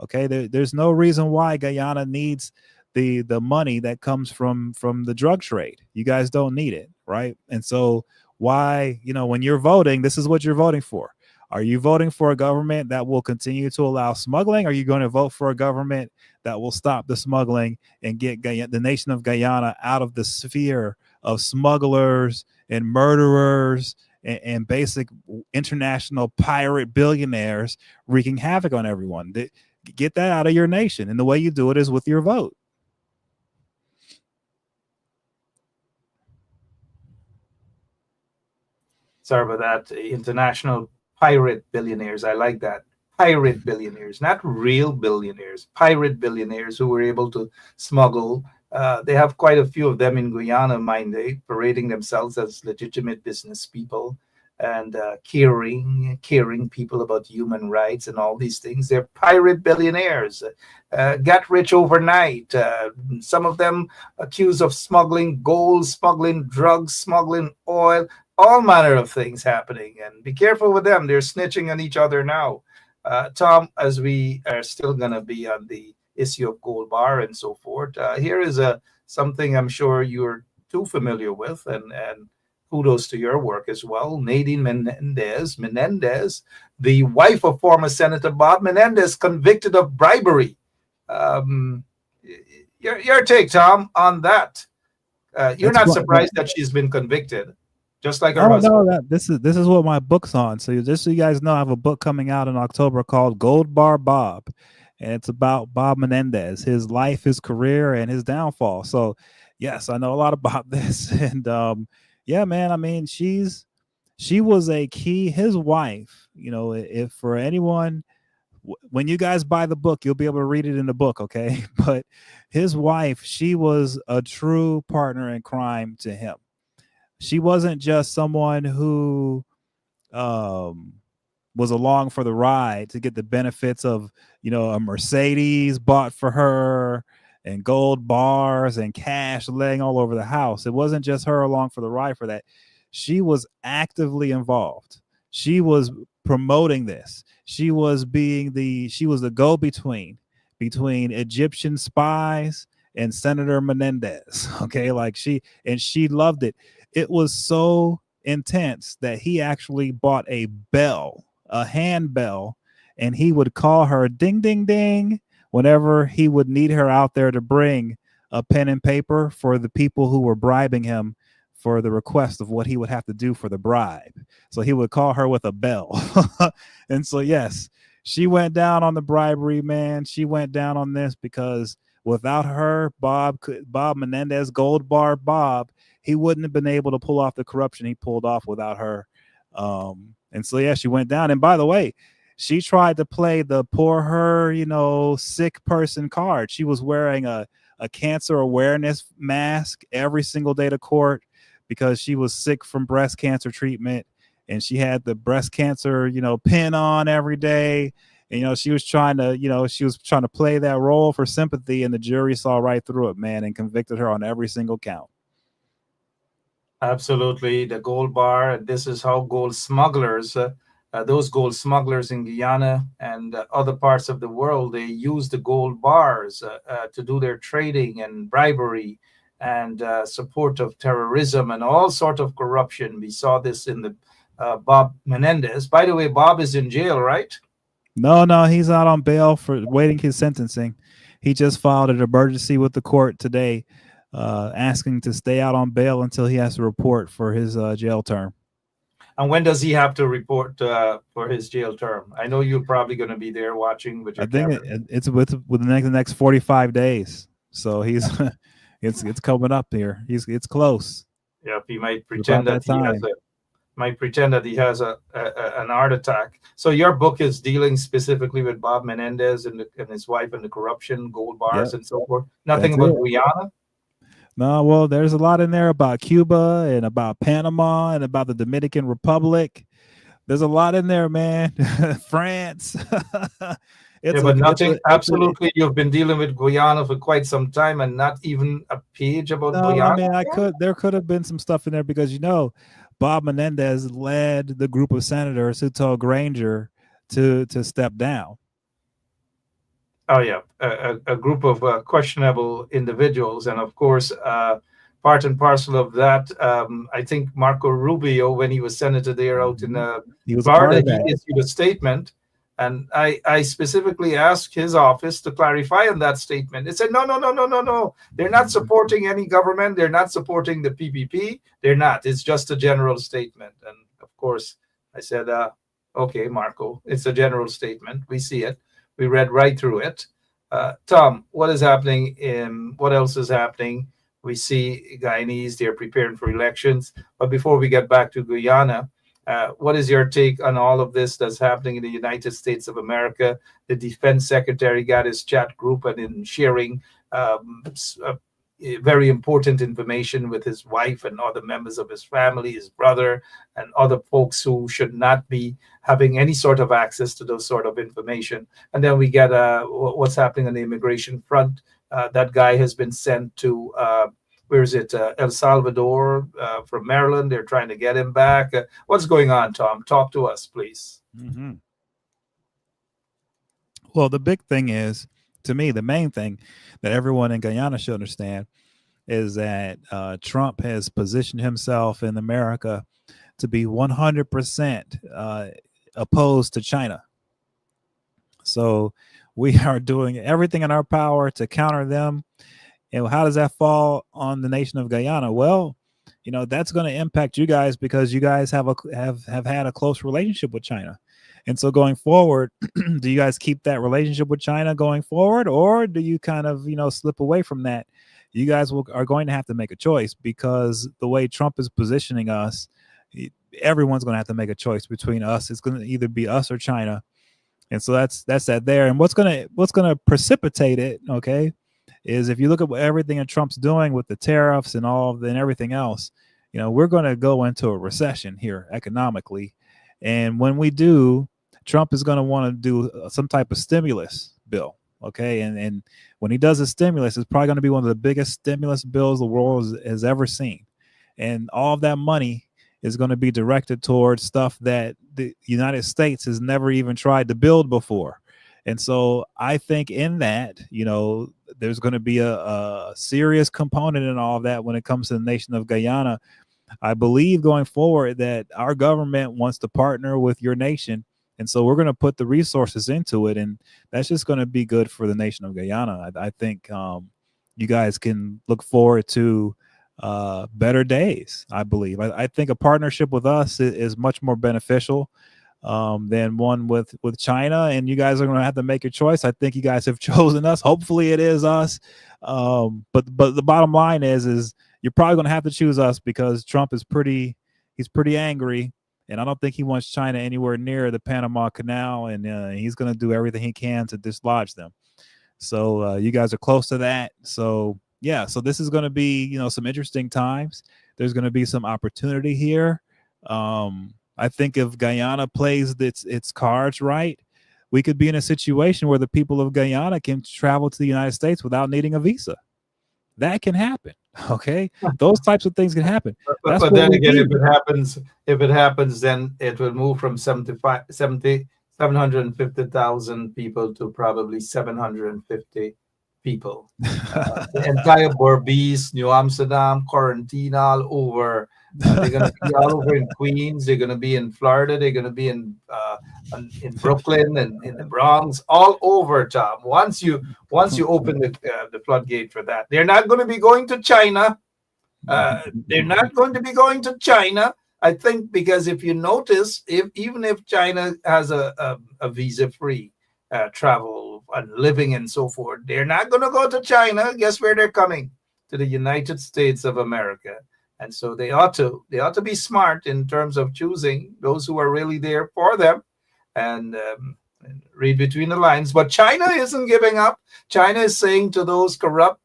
Speaker 4: Okay, there's no reason why Guyana needs the money that comes from the drug trade. You guys don't need it, right? And so why, when you're voting, this is what you're voting for. Are you voting for a government that will continue to allow smuggling? Or are you going to vote for a government that will stop the smuggling and get the nation of Guyana out of the sphere of smugglers and murderers and basic international pirate billionaires wreaking havoc on everyone? Get that out of your nation. And the way you do it is with your vote.
Speaker 3: Sorry about that. International pirate billionaires. I like that. Pirate billionaires, not real billionaires. Pirate billionaires who were able to smuggle. They have quite a few of them in Guyana, mind they, parading themselves as legitimate business people and caring people about human rights and all these things. They're pirate billionaires. Got rich overnight. Some of them accused of smuggling gold, smuggling drugs, smuggling oil. All manner of things happening, and be careful with them. They're snitching on each other now. Tom, as we are still going to be on the issue of Gold Bar and so forth, here is something I'm sure you're too familiar with, and kudos to your work as well. Nadine Menendez, the wife of former Senator Bob Menendez, convicted of bribery. Your take, Tom, on that. You're not surprised that she's been convicted. Just like her husband.
Speaker 4: No, this is what my book's on. So just so you guys know, I have a book coming out in October called Gold Bar Bob, and it's about Bob Menendez, his life, his career, and his downfall. So yes, I know a lot about this, and yeah, man. I mean, she was a key. His wife, if for anyone, when you guys buy the book, you'll be able to read it in the book, okay? But his wife, she was a true partner in crime to him. She wasn't just someone who was along for the ride to get the benefits of, a Mercedes bought for her and gold bars and cash laying all over the house. It wasn't just her along for the ride for that. She was actively involved. She was promoting this. She was the go-between between Egyptian spies and Senator Menendez. Okay, like she loved it. It was so intense that he actually bought a bell, a handbell, and he would call her ding ding ding whenever he would need her out there to bring a pen and paper for the people who were bribing him for the request of what he would have to do for the bribe. So he would call her with a bell. And so, yes, she went down on the bribery, man. She went down on this because without her, Bob Menendez, Gold Bar Bob, he wouldn't have been able to pull off the corruption he pulled off without her. And so, yeah, she went down. And by the way, she tried to play the poor her, sick person card. She was wearing a cancer awareness mask every single day to court because she was sick from breast cancer treatment, and she had the breast cancer, pin on every day. And, she was trying to play that role for sympathy, and the jury saw right through it, man, and convicted her on every single count.
Speaker 3: Absolutely. The gold bar. This is how gold smugglers, those gold smugglers in Guyana and other parts of the world, they use the gold bars to do their trading and bribery and support of terrorism and all sort of corruption. We saw this in the Bob Menendez. By the way, Bob is in jail, right?
Speaker 4: No, he's out on bail for waiting his sentencing. He just filed an emergency with the court today, asking to stay out on bail until he has to report for his jail term.
Speaker 3: And when does he have to report for his jail term? I know you're probably going to be there watching with your camera.
Speaker 4: It's with the next 45 days. So he's it's coming up here. It's close.
Speaker 3: Yeah, he might pretend that he has an heart attack. So your book is dealing specifically with Bob Menendez and his wife and the corruption, gold bars, and so forth. Nothing about Guyana.
Speaker 4: No, well, there's a lot in there about Cuba and about Panama and about the Dominican Republic. There's a lot in there, man. France.
Speaker 3: But nothing. Absolutely, you've been dealing with Guyana for quite some time, and not even a page about Guyana.
Speaker 4: I mean, there could have been some stuff in there because Bob Menendez led the group of senators who told Granger to step down.
Speaker 3: Oh, yeah, a group of questionable individuals. And of course, part and parcel of that, I think Marco Rubio, when he was senator there out in Florida, he issued a statement. And I specifically asked his office to clarify on that statement. It said, no. They're not supporting any government. They're not supporting the PPP. They're not. It's just a general statement. And of course, I said, okay, Marco, it's a general statement. We see it. We read right through it. Tom, what is happening? What else is happening? We see Guyanese, they're preparing for elections. But before we get back to Guyana, what is your take on all of this that's happening in the United States of America? The defense secretary got his chat group and in sharing very important information with his wife and other members of his family, his brother, and other folks who should not be having any sort of access to those sort of information. And then we get what's happening on the immigration front. That guy has been sent to, El Salvador from Maryland. They're trying to get him back. What's going on, Tom? Talk to us, please.
Speaker 4: Mm-hmm. Well, the big thing is, to me, the main thing that everyone in Guyana should understand is that Trump has positioned himself in America to be 100% opposed to China. So we are doing everything in our power to counter them. And how does that fall on the nation of Guyana? Well, that's going to impact you guys because you guys have had a close relationship with China. And so going forward, do you guys keep that relationship with China going forward, or do you kind of, slip away from that? You guys are going to have to make a choice because the way Trump is positioning us, everyone's going to have to make a choice between us. It's going to either be us or China. And so that's that there. And what's going to precipitate it, okay, is if you look at everything that Trump's doing with the tariffs and and everything else, we're going to go into a recession here economically. And when we do, Trump is going to want to do some type of stimulus bill. Okay. And when he does a stimulus, it's probably going to be one of the biggest stimulus bills the world has ever seen. And all of that money is going to be directed towards stuff that the United States has never even tried to build before. And so I think in that, there's going to be a serious component in all of that when it comes to the nation of Guyana. I believe going forward that our government wants to partner with your nation. And so we're going to put the resources into it. And that's just going to be good for the nation of Guyana. I think you guys can look forward to better days, I believe. I think a partnership with us is much more beneficial than one with China. And you guys are going to have to make your choice. I think you guys have chosen us. Hopefully it is us. But the bottom line is you're probably going to have to choose us because Trump is pretty angry. And I don't think he wants China anywhere near the Panama Canal. And he's going to do everything he can to dislodge them. So you guys are close to that. So, yeah, so this is going to be, some interesting times. There's going to be some opportunity here. I think if Guyana plays its cards right, we could be in a situation where the people of Guyana can travel to the United States without needing a visa. That can happen. Okay, those types of things can happen.
Speaker 3: But then again, if it happens, then it will move from 750,000 people to probably 750 people. The entire Berbice, New Amsterdam, quarantine all over. They're going to be all over in Queens. They're going to be in Florida. They're going to be in Brooklyn and in the Bronx, all over, Tom. Once you open the floodgate for that, they're not going to be going to China. They're not going to be going to China. I think because if you notice, even if China has a visa-free travel and living and so forth, they're not going to go to China. Guess where they're coming? To the United States of America. And so they ought to be smart in terms of choosing those who are really there for them and read between the lines. But China isn't giving up. China is saying to those corrupt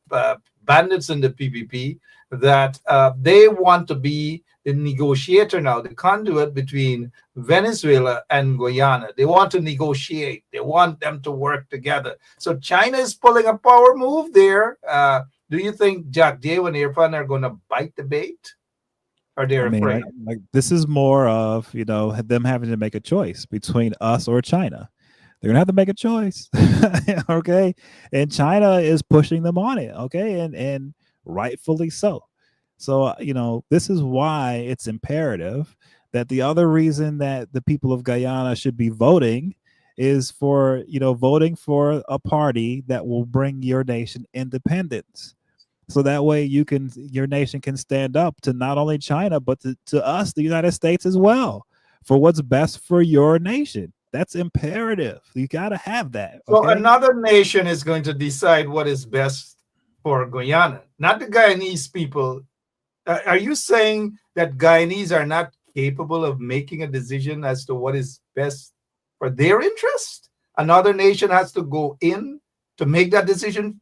Speaker 3: bandits in the PPP that they want to be the negotiator now, the conduit between Venezuela and Guyana. They want to negotiate. They want them to work together. So China is pulling a power move there. Do you think Jack Day and Irfan are going to bite the bait? Or they're afraid?
Speaker 4: Like this is more of, them having to make a choice between us or China. They're going to have to make a choice. Okay. And China is pushing them on it. Okay. And rightfully so. So, this is why it's imperative that the other reason that the people of Guyana should be voting is for, voting for a party that will bring your nation independence. So that way your nation can stand up to not only China, but to us, the United States as well, for what's best for your nation. That's imperative. You got to have that. Okay?
Speaker 3: So another nation is going to decide what is best for Guyana, not the Guyanese people. Are you saying that Guyanese are not capable of making a decision as to what is best for their interest? Another nation has to go in to make that decision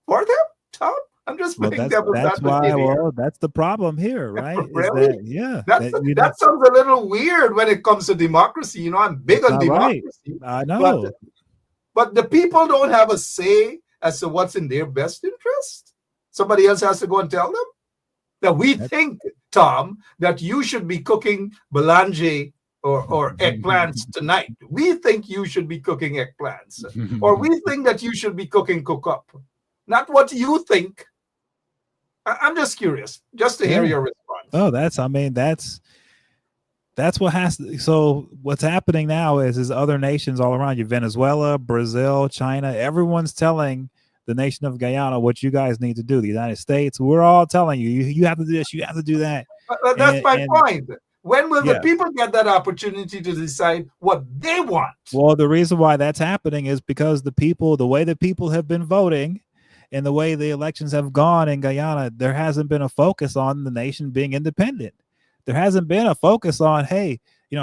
Speaker 3: for them, Tom? I'm just playing devil's advocate.
Speaker 4: That's the problem here, right?
Speaker 3: Really? That sounds a little weird when it comes to democracy. I'm big on democracy.
Speaker 4: Right. I know.
Speaker 3: But the people don't have a say as to what's in their best interest. Somebody else has to go and tell them that we think, Tom, that you should be cooking belange or eggplants tonight. We think you should be cooking eggplants. Or we think that you should be cooking cook-up. Not what you think. I'm just curious, just to hear your response.
Speaker 4: Oh, that's what has to. So what's happening now is other nations all around you, Venezuela, Brazil, China, everyone's telling the nation of Guyana what you guys need to do. The United States, we're all telling you have to do this, you have to do that.
Speaker 3: But that's my point. When will the people get that opportunity to decide what they want?
Speaker 4: Well, the reason why that's happening is because the way the people have been voting and the way the elections have gone in Guyana, there hasn't been a focus on the nation being independent. There hasn't been a focus on, hey,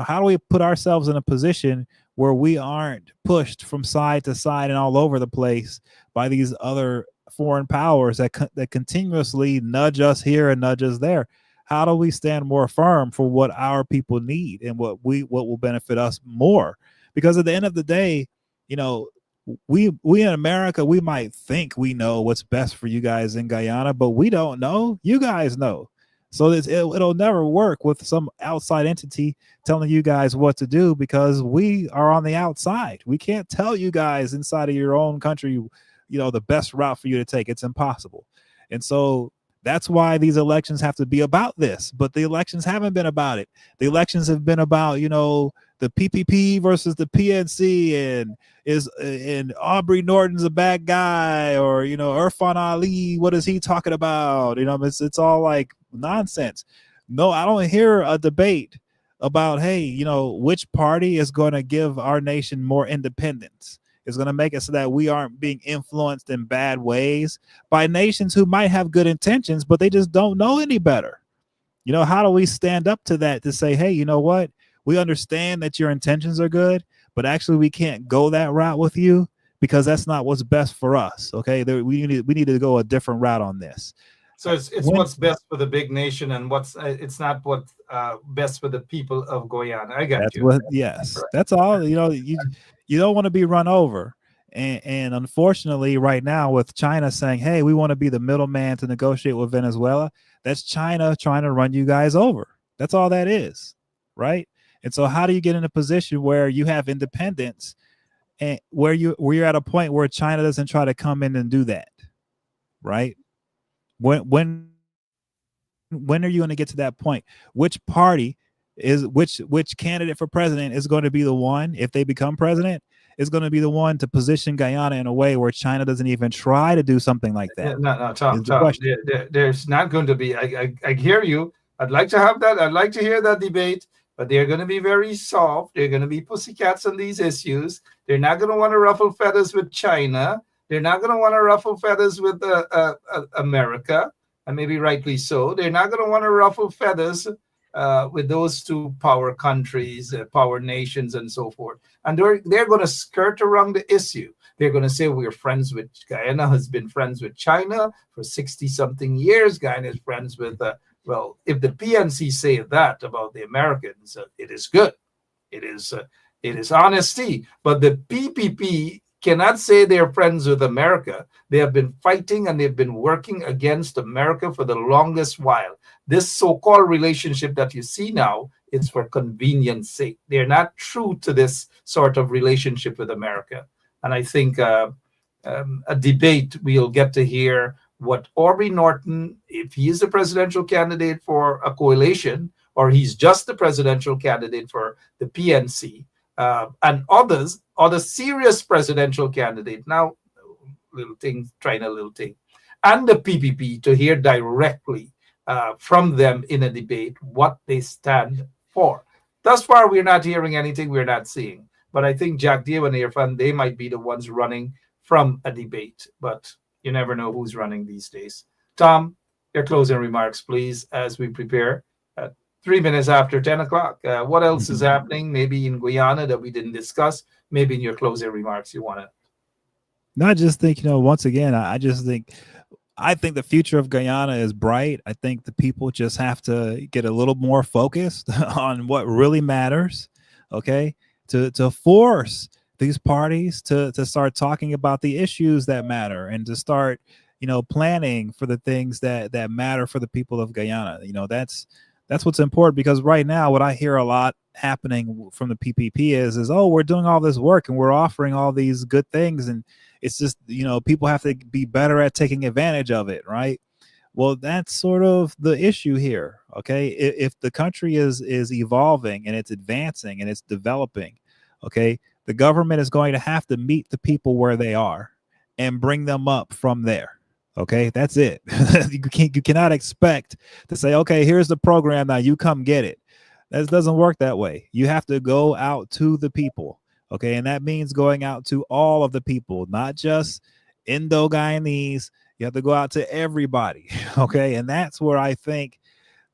Speaker 4: how do we put ourselves in a position where we aren't pushed from side to side and all over the place by these other foreign powers that continuously nudge us here and nudge us there? How do we stand more firm for what our people need and what will benefit us more? Because at the end of the day, we in America, we might think we know what's best for you guys in Guyana, but we don't know. You guys know. So it'll never work with some outside entity telling you guys what to do, because we are on the outside. We can't tell you guys inside of your own country, the best route for you to take. It's impossible. And so that's why these elections have to be about this. But the elections haven't been about it. The elections have been about, the PPP versus the PNC, and Aubrey Norton's a bad guy, or, Irfan Ali, what is he talking about? It's all like nonsense. No, I don't hear a debate about, hey, which party is going to give our nation more independence, is going to make it so that we aren't being influenced in bad ways by nations who might have good intentions, but they just don't know any better. How do we stand up to that to say, hey, you know what? We understand that your intentions are good, but actually we can't go that route with you because that's not what's best for us. Okay. We need to go a different route on this.
Speaker 3: So it's what's best for the big nation, and it's not what's best for the people of Guyana. I got you.
Speaker 4: Yes, right. That's all. You don't want to be run over, and unfortunately, right now with China saying, "Hey, we want to be the middleman to negotiate with Venezuela," that's China trying to run you guys over. That's all that is, right? And so, how do you get in a position where you have independence, and where you're at a point where China doesn't try to come in and do that, right? When are you going to get to that point? Which party is which candidate for president is going to be the one, if they become president, is going to be the one to position Guyana in a way where China doesn't even try to do something like that?
Speaker 3: No, Tom. There's not going to be. I hear you. I'd like to have that. I'd like to hear that debate, but they're going to be very soft. They're going to be pussycats on these issues. They're not going to want to ruffle feathers with China. They're not going to want to ruffle feathers with America, and maybe rightly so. They're not going to want to ruffle feathers with those two power countries, power nations, and so forth. And they're going to skirt around the issue. They're going to say we're friends with Guyana, has been friends with China for 60-something years. Guyana is friends with, well, if the PNC say that about the Americans, it is good. It is honesty. But the PPP cannot say they're friends with America. They have been fighting and they've been working against America for the longest while. This so-called relationship that you see now is for convenience sake. They're not true to this sort of relationship with America. And I think a debate, we'll get to hear what Aubrey Norton, if he is the presidential candidate for a coalition, or he's just the presidential candidate for the PNC, and other serious presidential candidate, now trying a little thing, and the PPP, to hear directly from them in a debate what they stand for. Thus far, we're not hearing anything, we're not seeing. But I think Jack Dew and Irfan, they might be the ones running from a debate. But you never know who's running these days. Tom, your closing remarks, please, as we prepare. 3 minutes after 10 o'clock. What else is happening maybe in Guyana that we didn't discuss? Maybe in your closing remarks you want to.
Speaker 4: No, I just think, once again, I think the future of Guyana is bright. I think the people just have to get a little more focused on what really matters, okay? To force these parties to start talking about the issues that matter, and to start, planning for the things that matter for the people of Guyana. That's what's important, because right now what I hear a lot happening from the PPP is, oh, we're doing all this work and we're offering all these good things, and it's just, people have to be better at taking advantage of it, right? Well, that's sort of the issue here, okay? If the country is evolving and it's advancing and it's developing, okay, the government is going to have to meet the people where they are and bring them up from there. Okay, that's it. You cannot expect to say, okay, here's the program, now you come get it. That doesn't work that way. You have to go out to the people. Okay, and that means going out to all of the people, not just Indo-Guyanese. You have to go out to everybody. Okay, and that's where I think,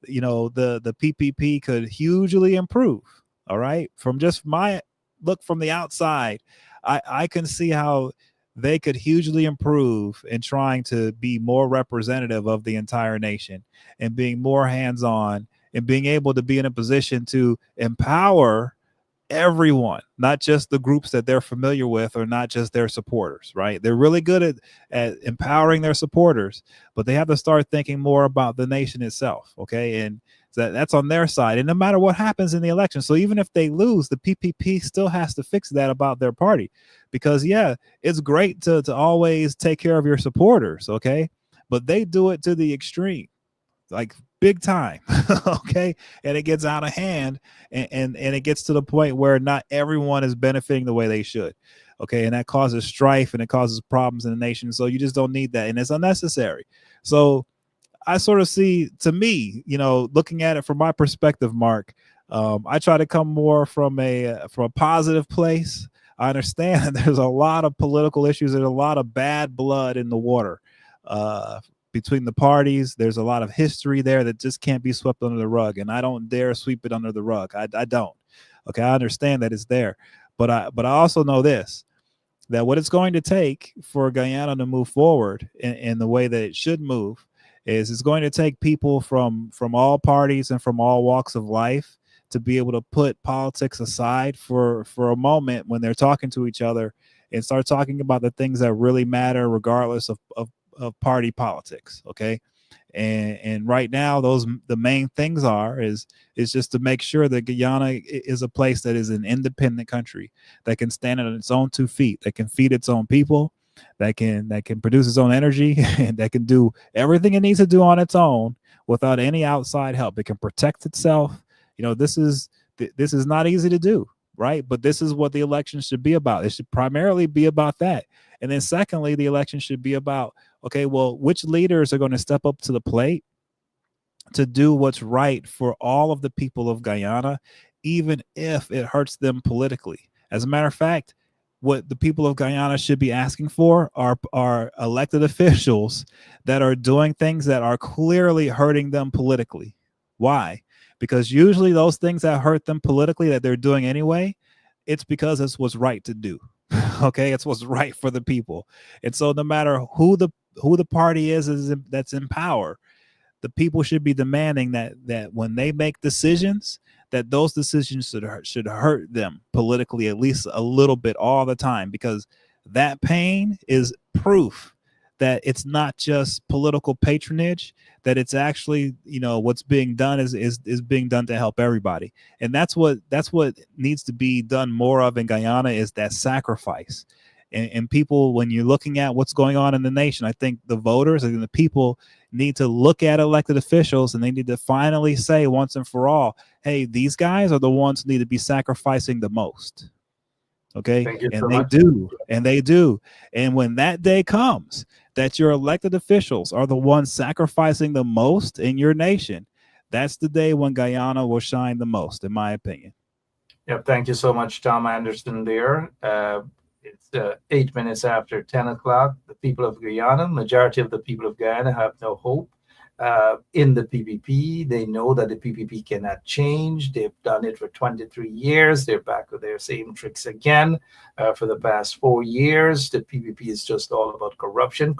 Speaker 4: the PPP could hugely improve. All right, from just my look from the outside, I can see how they could hugely improve in trying to be more representative of the entire nation, and being more hands-on, and being able to be in a position to empower everyone, not just the groups that they're familiar with, or not just their supporters, right? They're really good at empowering their supporters, but they have to start thinking more about the nation itself, okay? And So that's on their side. And no matter what happens in the election, so even if they lose, the PPP still has to fix that about their party. Because, yeah, it's great to always take care of your supporters, okay? But they do it to the extreme, like big time, okay? And it gets out of hand, and it gets to the point where not everyone is benefiting the way they should, okay? And that causes strife, and it causes problems in the nation. So you just don't need that, and it's unnecessary. So I sort of see, to me, looking at it from my perspective, Mark, I try to come more from a positive place. I understand that there's a lot of political issues. There's a lot of bad blood in the water between the parties. There's a lot of history there that just can't be swept under the rug, and I don't dare sweep it under the rug. I don't. Okay, I understand that it's there, but I also know this, that what it's going to take for Guyana to move forward in the way that it should move is it's going to take people from all parties and from all walks of life to be able to put politics aside for a moment when they're talking to each other and start talking about the things that really matter, regardless of party politics. Okay. And right now, the main things is just to make sure that Guyana is a place that is an independent country that can stand on its own 2 feet, that can feed its own people, that can produce its own energy, and that can do everything it needs to do on its own without any outside help. It can protect itself. This is not easy to do, right? But this is what the election should be about. It should primarily be about that. And then secondly, the election should be about, okay, well, which leaders are going to step up to the plate to do what's right for all of the people of Guyana, even if it hurts them politically. As a matter of fact, what the people of Guyana should be asking for are elected officials that are doing things that are clearly hurting them politically. Why? Because usually those things that hurt them politically that they're doing anyway, it's because it's what's right to do. Okay, it's what's right for the people. And so no matter who the party is that's in power, the people should be demanding that when they make decisions, that those decisions should hurt them politically at least a little bit all the time, because that pain is proof that it's not just political patronage, that it's actually, what's being done is being done to help everybody. And that's what needs to be done more of in Guyana, is that sacrifice. And people, when you're looking at what's going on in the nation, I think the voters and the people need to look at elected officials, and they need to finally say once and for all, hey, these guys are the ones who need to be sacrificing the most. Okay. And they do. And when that day comes that your elected officials are the ones sacrificing the most in your nation, that's the day when Guyana will shine the most, in my opinion.
Speaker 3: Yep. Thank you so much, Tom Anderson there. It's 8 minutes after 10 o'clock. The people of Guyana, majority of the people of Guyana have no hope in the PPP. They know that the PPP cannot change. They've done it for 23 years. They're back with their same tricks again. For the past 4 years, the PPP is just all about corruption.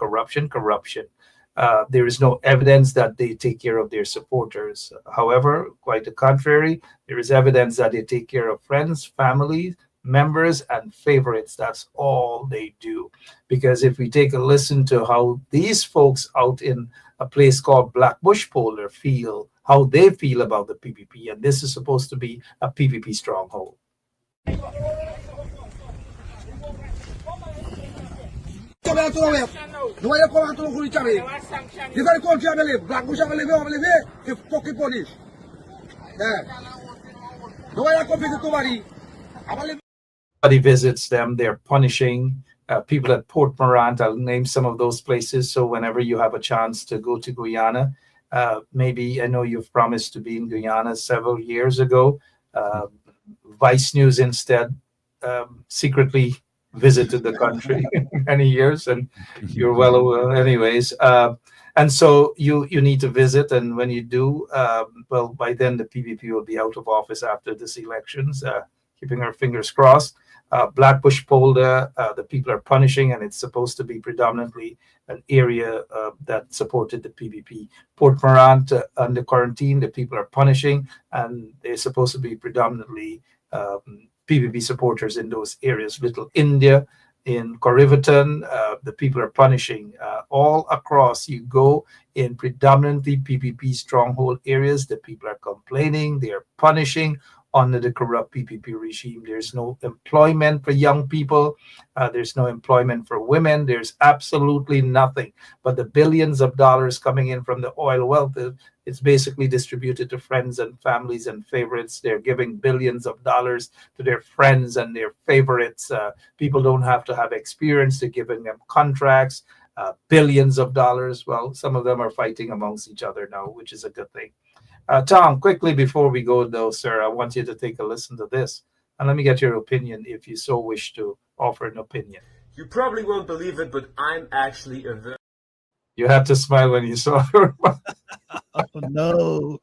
Speaker 3: There is no evidence that they take care of their supporters. However, quite the contrary, there is evidence that they take care of friends, families, members, and favorites. That's all they do. Because if we take a listen to how these folks out in a place called Blackbush Polder feel, how they feel about the PPP, and this is supposed to be a PPP stronghold. Everybody visits them. They're punishing people at Port Morant. I'll name some of those places. So whenever you have a chance to go to Guyana, maybe, I know you've promised to be in Guyana several years ago. Vice News instead secretly visited the country many years, and you're well aware anyways. And so you need to visit, and when you do, well, by then the PPP will be out of office after this elections, keeping our fingers crossed. Blackbush Polder, the people are punishing, and it's supposed to be predominantly an area that supported the PPP. Port Morant, under quarantine, the people are punishing, and they're supposed to be predominantly PPP supporters in those areas. Little India, in Corriverton, the people are punishing. All across, you go in predominantly PPP stronghold areas, the people are complaining, they are punishing under the corrupt PPP regime. There's no employment for young people. There's no employment for women. There's absolutely nothing. But the billions of dollars coming in from the oil wealth, it's basically distributed to friends and families and favorites. They're giving billions of dollars to their friends and their favorites. People don't have to have experience. They're giving them contracts, billions of dollars. Well, some of them are fighting amongst each other now, which is a good thing. Tom, quickly before we go, though, sir, I want you to take a listen to this. And let me get your opinion if you so wish to offer an opinion.
Speaker 6: You probably won't believe it, but I'm actually a
Speaker 3: You had to smile when you saw her.
Speaker 4: Oh, no.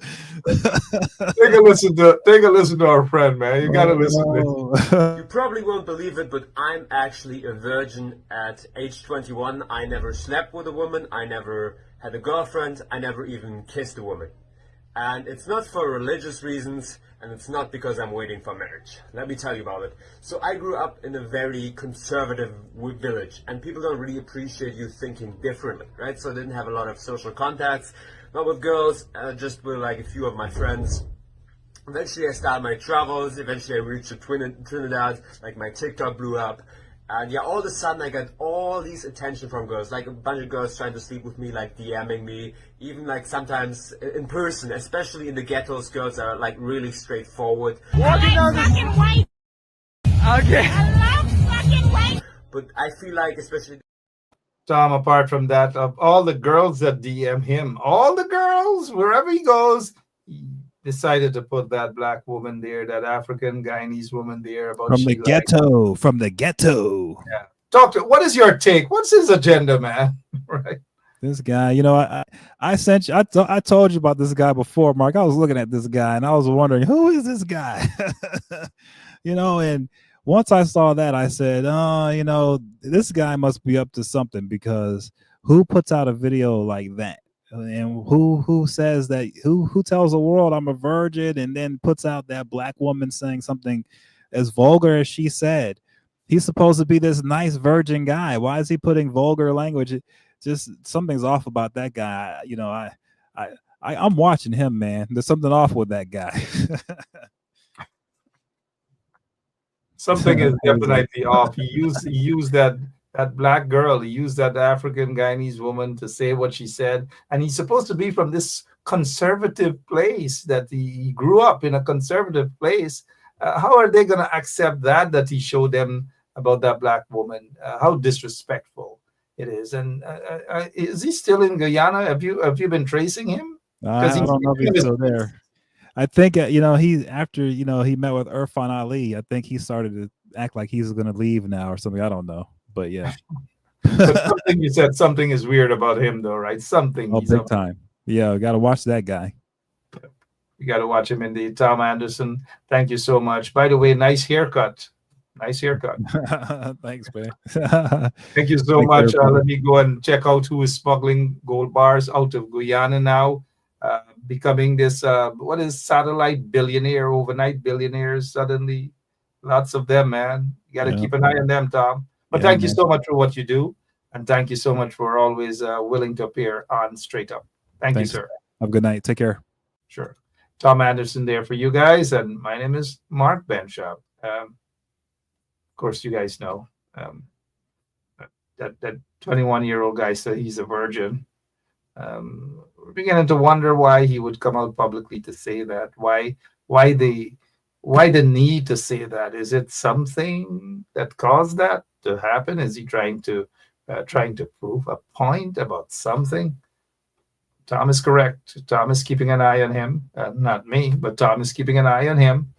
Speaker 3: Take a listen to our friend, man. You gotta listen to this.
Speaker 6: You probably won't believe it, but I'm actually a virgin at age 21. I never slept with a woman. I never had a girlfriend. I never even kissed a woman. And it's not for religious reasons, and it's not because I'm waiting for marriage. Let me tell you about it. So I grew up in a very conservative village, and people don't really appreciate you thinking differently, right? So I didn't have a lot of social contacts, not with girls, just with like a few of my friends. Eventually I started my travels, eventually I reached to Trinidad, like my TikTok blew up. And yeah, all of a sudden I got all these attention from girls, like a bunch of girls trying to sleep with me, like DMing me, even like sometimes in person, especially in the ghettos, girls are like really straightforward.
Speaker 7: Walking on fucking white.
Speaker 6: Okay.
Speaker 7: I love fucking white.
Speaker 6: But I feel like, especially
Speaker 3: Tom, apart from that, of all the girls that DM him, all the girls, wherever he goes, he decided to put that black woman there, that African Guyanese woman there. About
Speaker 4: From the ghetto. From the ghetto.
Speaker 3: Yeah. Talk to. What is your take? What's his agenda, man? Right.
Speaker 4: This guy, you know, I sent you. I told you about this guy before, Mark. I was looking at this guy and I was wondering, who is this guy? You know, and once I saw that, I said, oh, you know, this guy must be up to something, because who puts out a video like that? And who says that, who tells the world I'm a virgin and then puts out that black woman saying something as vulgar as she said? He's supposed to be this nice virgin guy. Why is he putting vulgar language? Just something's off about that guy. You know, I'm watching him, man. There's something off with that guy.
Speaker 3: Something is definitely off. He used that black girl. He used that African Guyanese woman to say what she said, and he's supposed to be from this conservative place, that he grew up in a conservative place. How are they going to accept that he showed them about that black woman? How disrespectful it is. And is he still in Guyana? Have you been tracing him?
Speaker 4: I don't know if he's still there. I think you know, after he met with Irfan Ali, I think he started to act like he's going to leave now or something. I don't know, but yeah.
Speaker 3: But something you said, something is weird about him, though, right? Something.
Speaker 4: Oh, big time. Yeah, got to watch that guy.
Speaker 3: You got to watch him indeed. Tom Anderson, thank you so much. By the way, nice haircut. Nice haircut.
Speaker 4: Thanks, man.
Speaker 3: Thank you so much. Let me go and check out who is smuggling gold bars out of Guyana now. Becoming this, what is satellite billionaire, overnight billionaires suddenly. Lots of them, man. You got to keep an eye on them, Tom. But thank you so much for what you do. And thank you so much for always willing to appear on Straight Up. Thanks you, sir.
Speaker 4: Have a good night. Take care.
Speaker 3: Sure. Tom Anderson there for you guys. And my name is Mark Benshop. Of course, you guys know that 21-year-old guy said he's a virgin. We're beginning to wonder why he would come out publicly to say that. Why the need to say that? Is it something that caused that to happen? Is he trying to prove a point about something? Tom is correct. Tom is keeping an eye on him. Not me, but Tom is keeping an eye on him.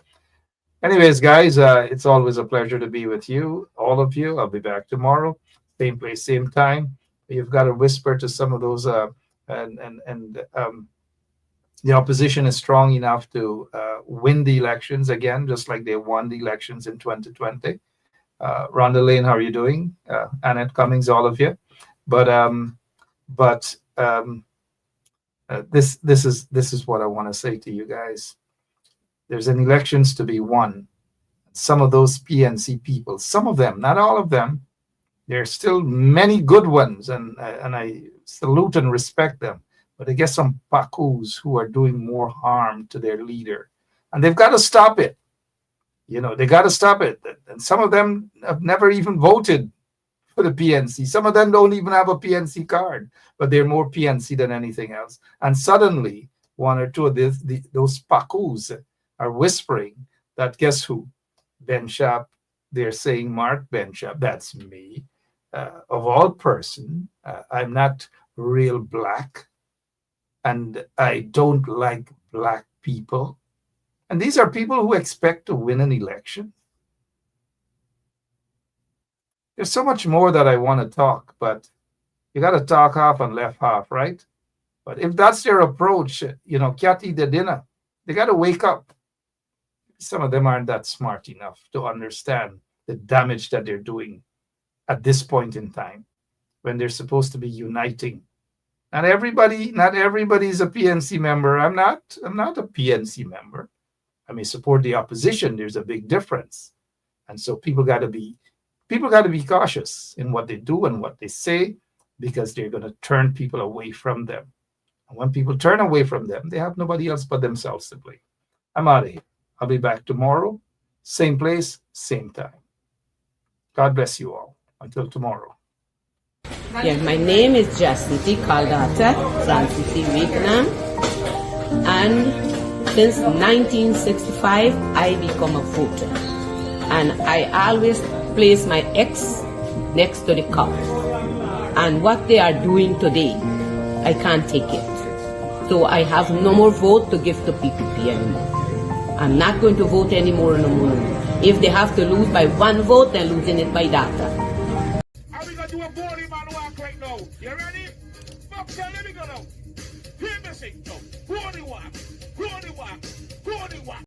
Speaker 3: Anyways, guys, it's always a pleasure to be with you, all of you. I'll be back tomorrow, same place, same time. You've got to whisper to some of those, the opposition is strong enough to win the elections again, just like they won the elections in 2020. Rhonda Lane, how are you doing? Annette Cummings, all of you. This is what I want to say to you guys. There's an elections to be won. Some of those PNC people, some of them, not all of them, There are still many good ones, and I salute and respect them. But I guess some pacos who are doing more harm to their leader, and they've got to stop it. They got to stop it. And some of them have never even voted for the PNC. Some of them don't even have a PNC card, but they're more PNC than anything else. And suddenly, one or two of those pacos are whispering that, guess who? Ben Sharp. They're saying Mark Ben Sharp. That's me. Of all person, I'm not real black, and I don't like black people. And these are people who expect to win an election. There's so much more that I want to talk, but you got to talk half and left half, right? But if that's their approach, can't eat the dinner. They got to wake up. Some of them aren't that smart enough to understand the damage that they're doing at this point in time, when they're supposed to be uniting. Not everybody is a PNC member. I'm not a PNC member. I may support the opposition. There's a big difference. And so people got to be cautious in what they do and what they say, because they're going to turn people away from them. And when people turn away from them, they have nobody else but themselves to blame. I'm out of here. I'll be back tomorrow, same place, same time. God bless you all. Until tomorrow.
Speaker 1: Yeah, my name is Jacinti Caldata Francis Vietnam, and since 1965 I become a voter, and I always place my X next to the cup. And what they are doing today, I can't take it. So I have no more vote to give to PPP anymore. I'm not going to vote anymore no more. If they have to lose by one vote, they're losing it by data.
Speaker 8: Are we going to do a bowling man walk right now? You ready? Boxer, let me go now. Hear me sing now. Go on the walk. Go on the walk. Go on the walk.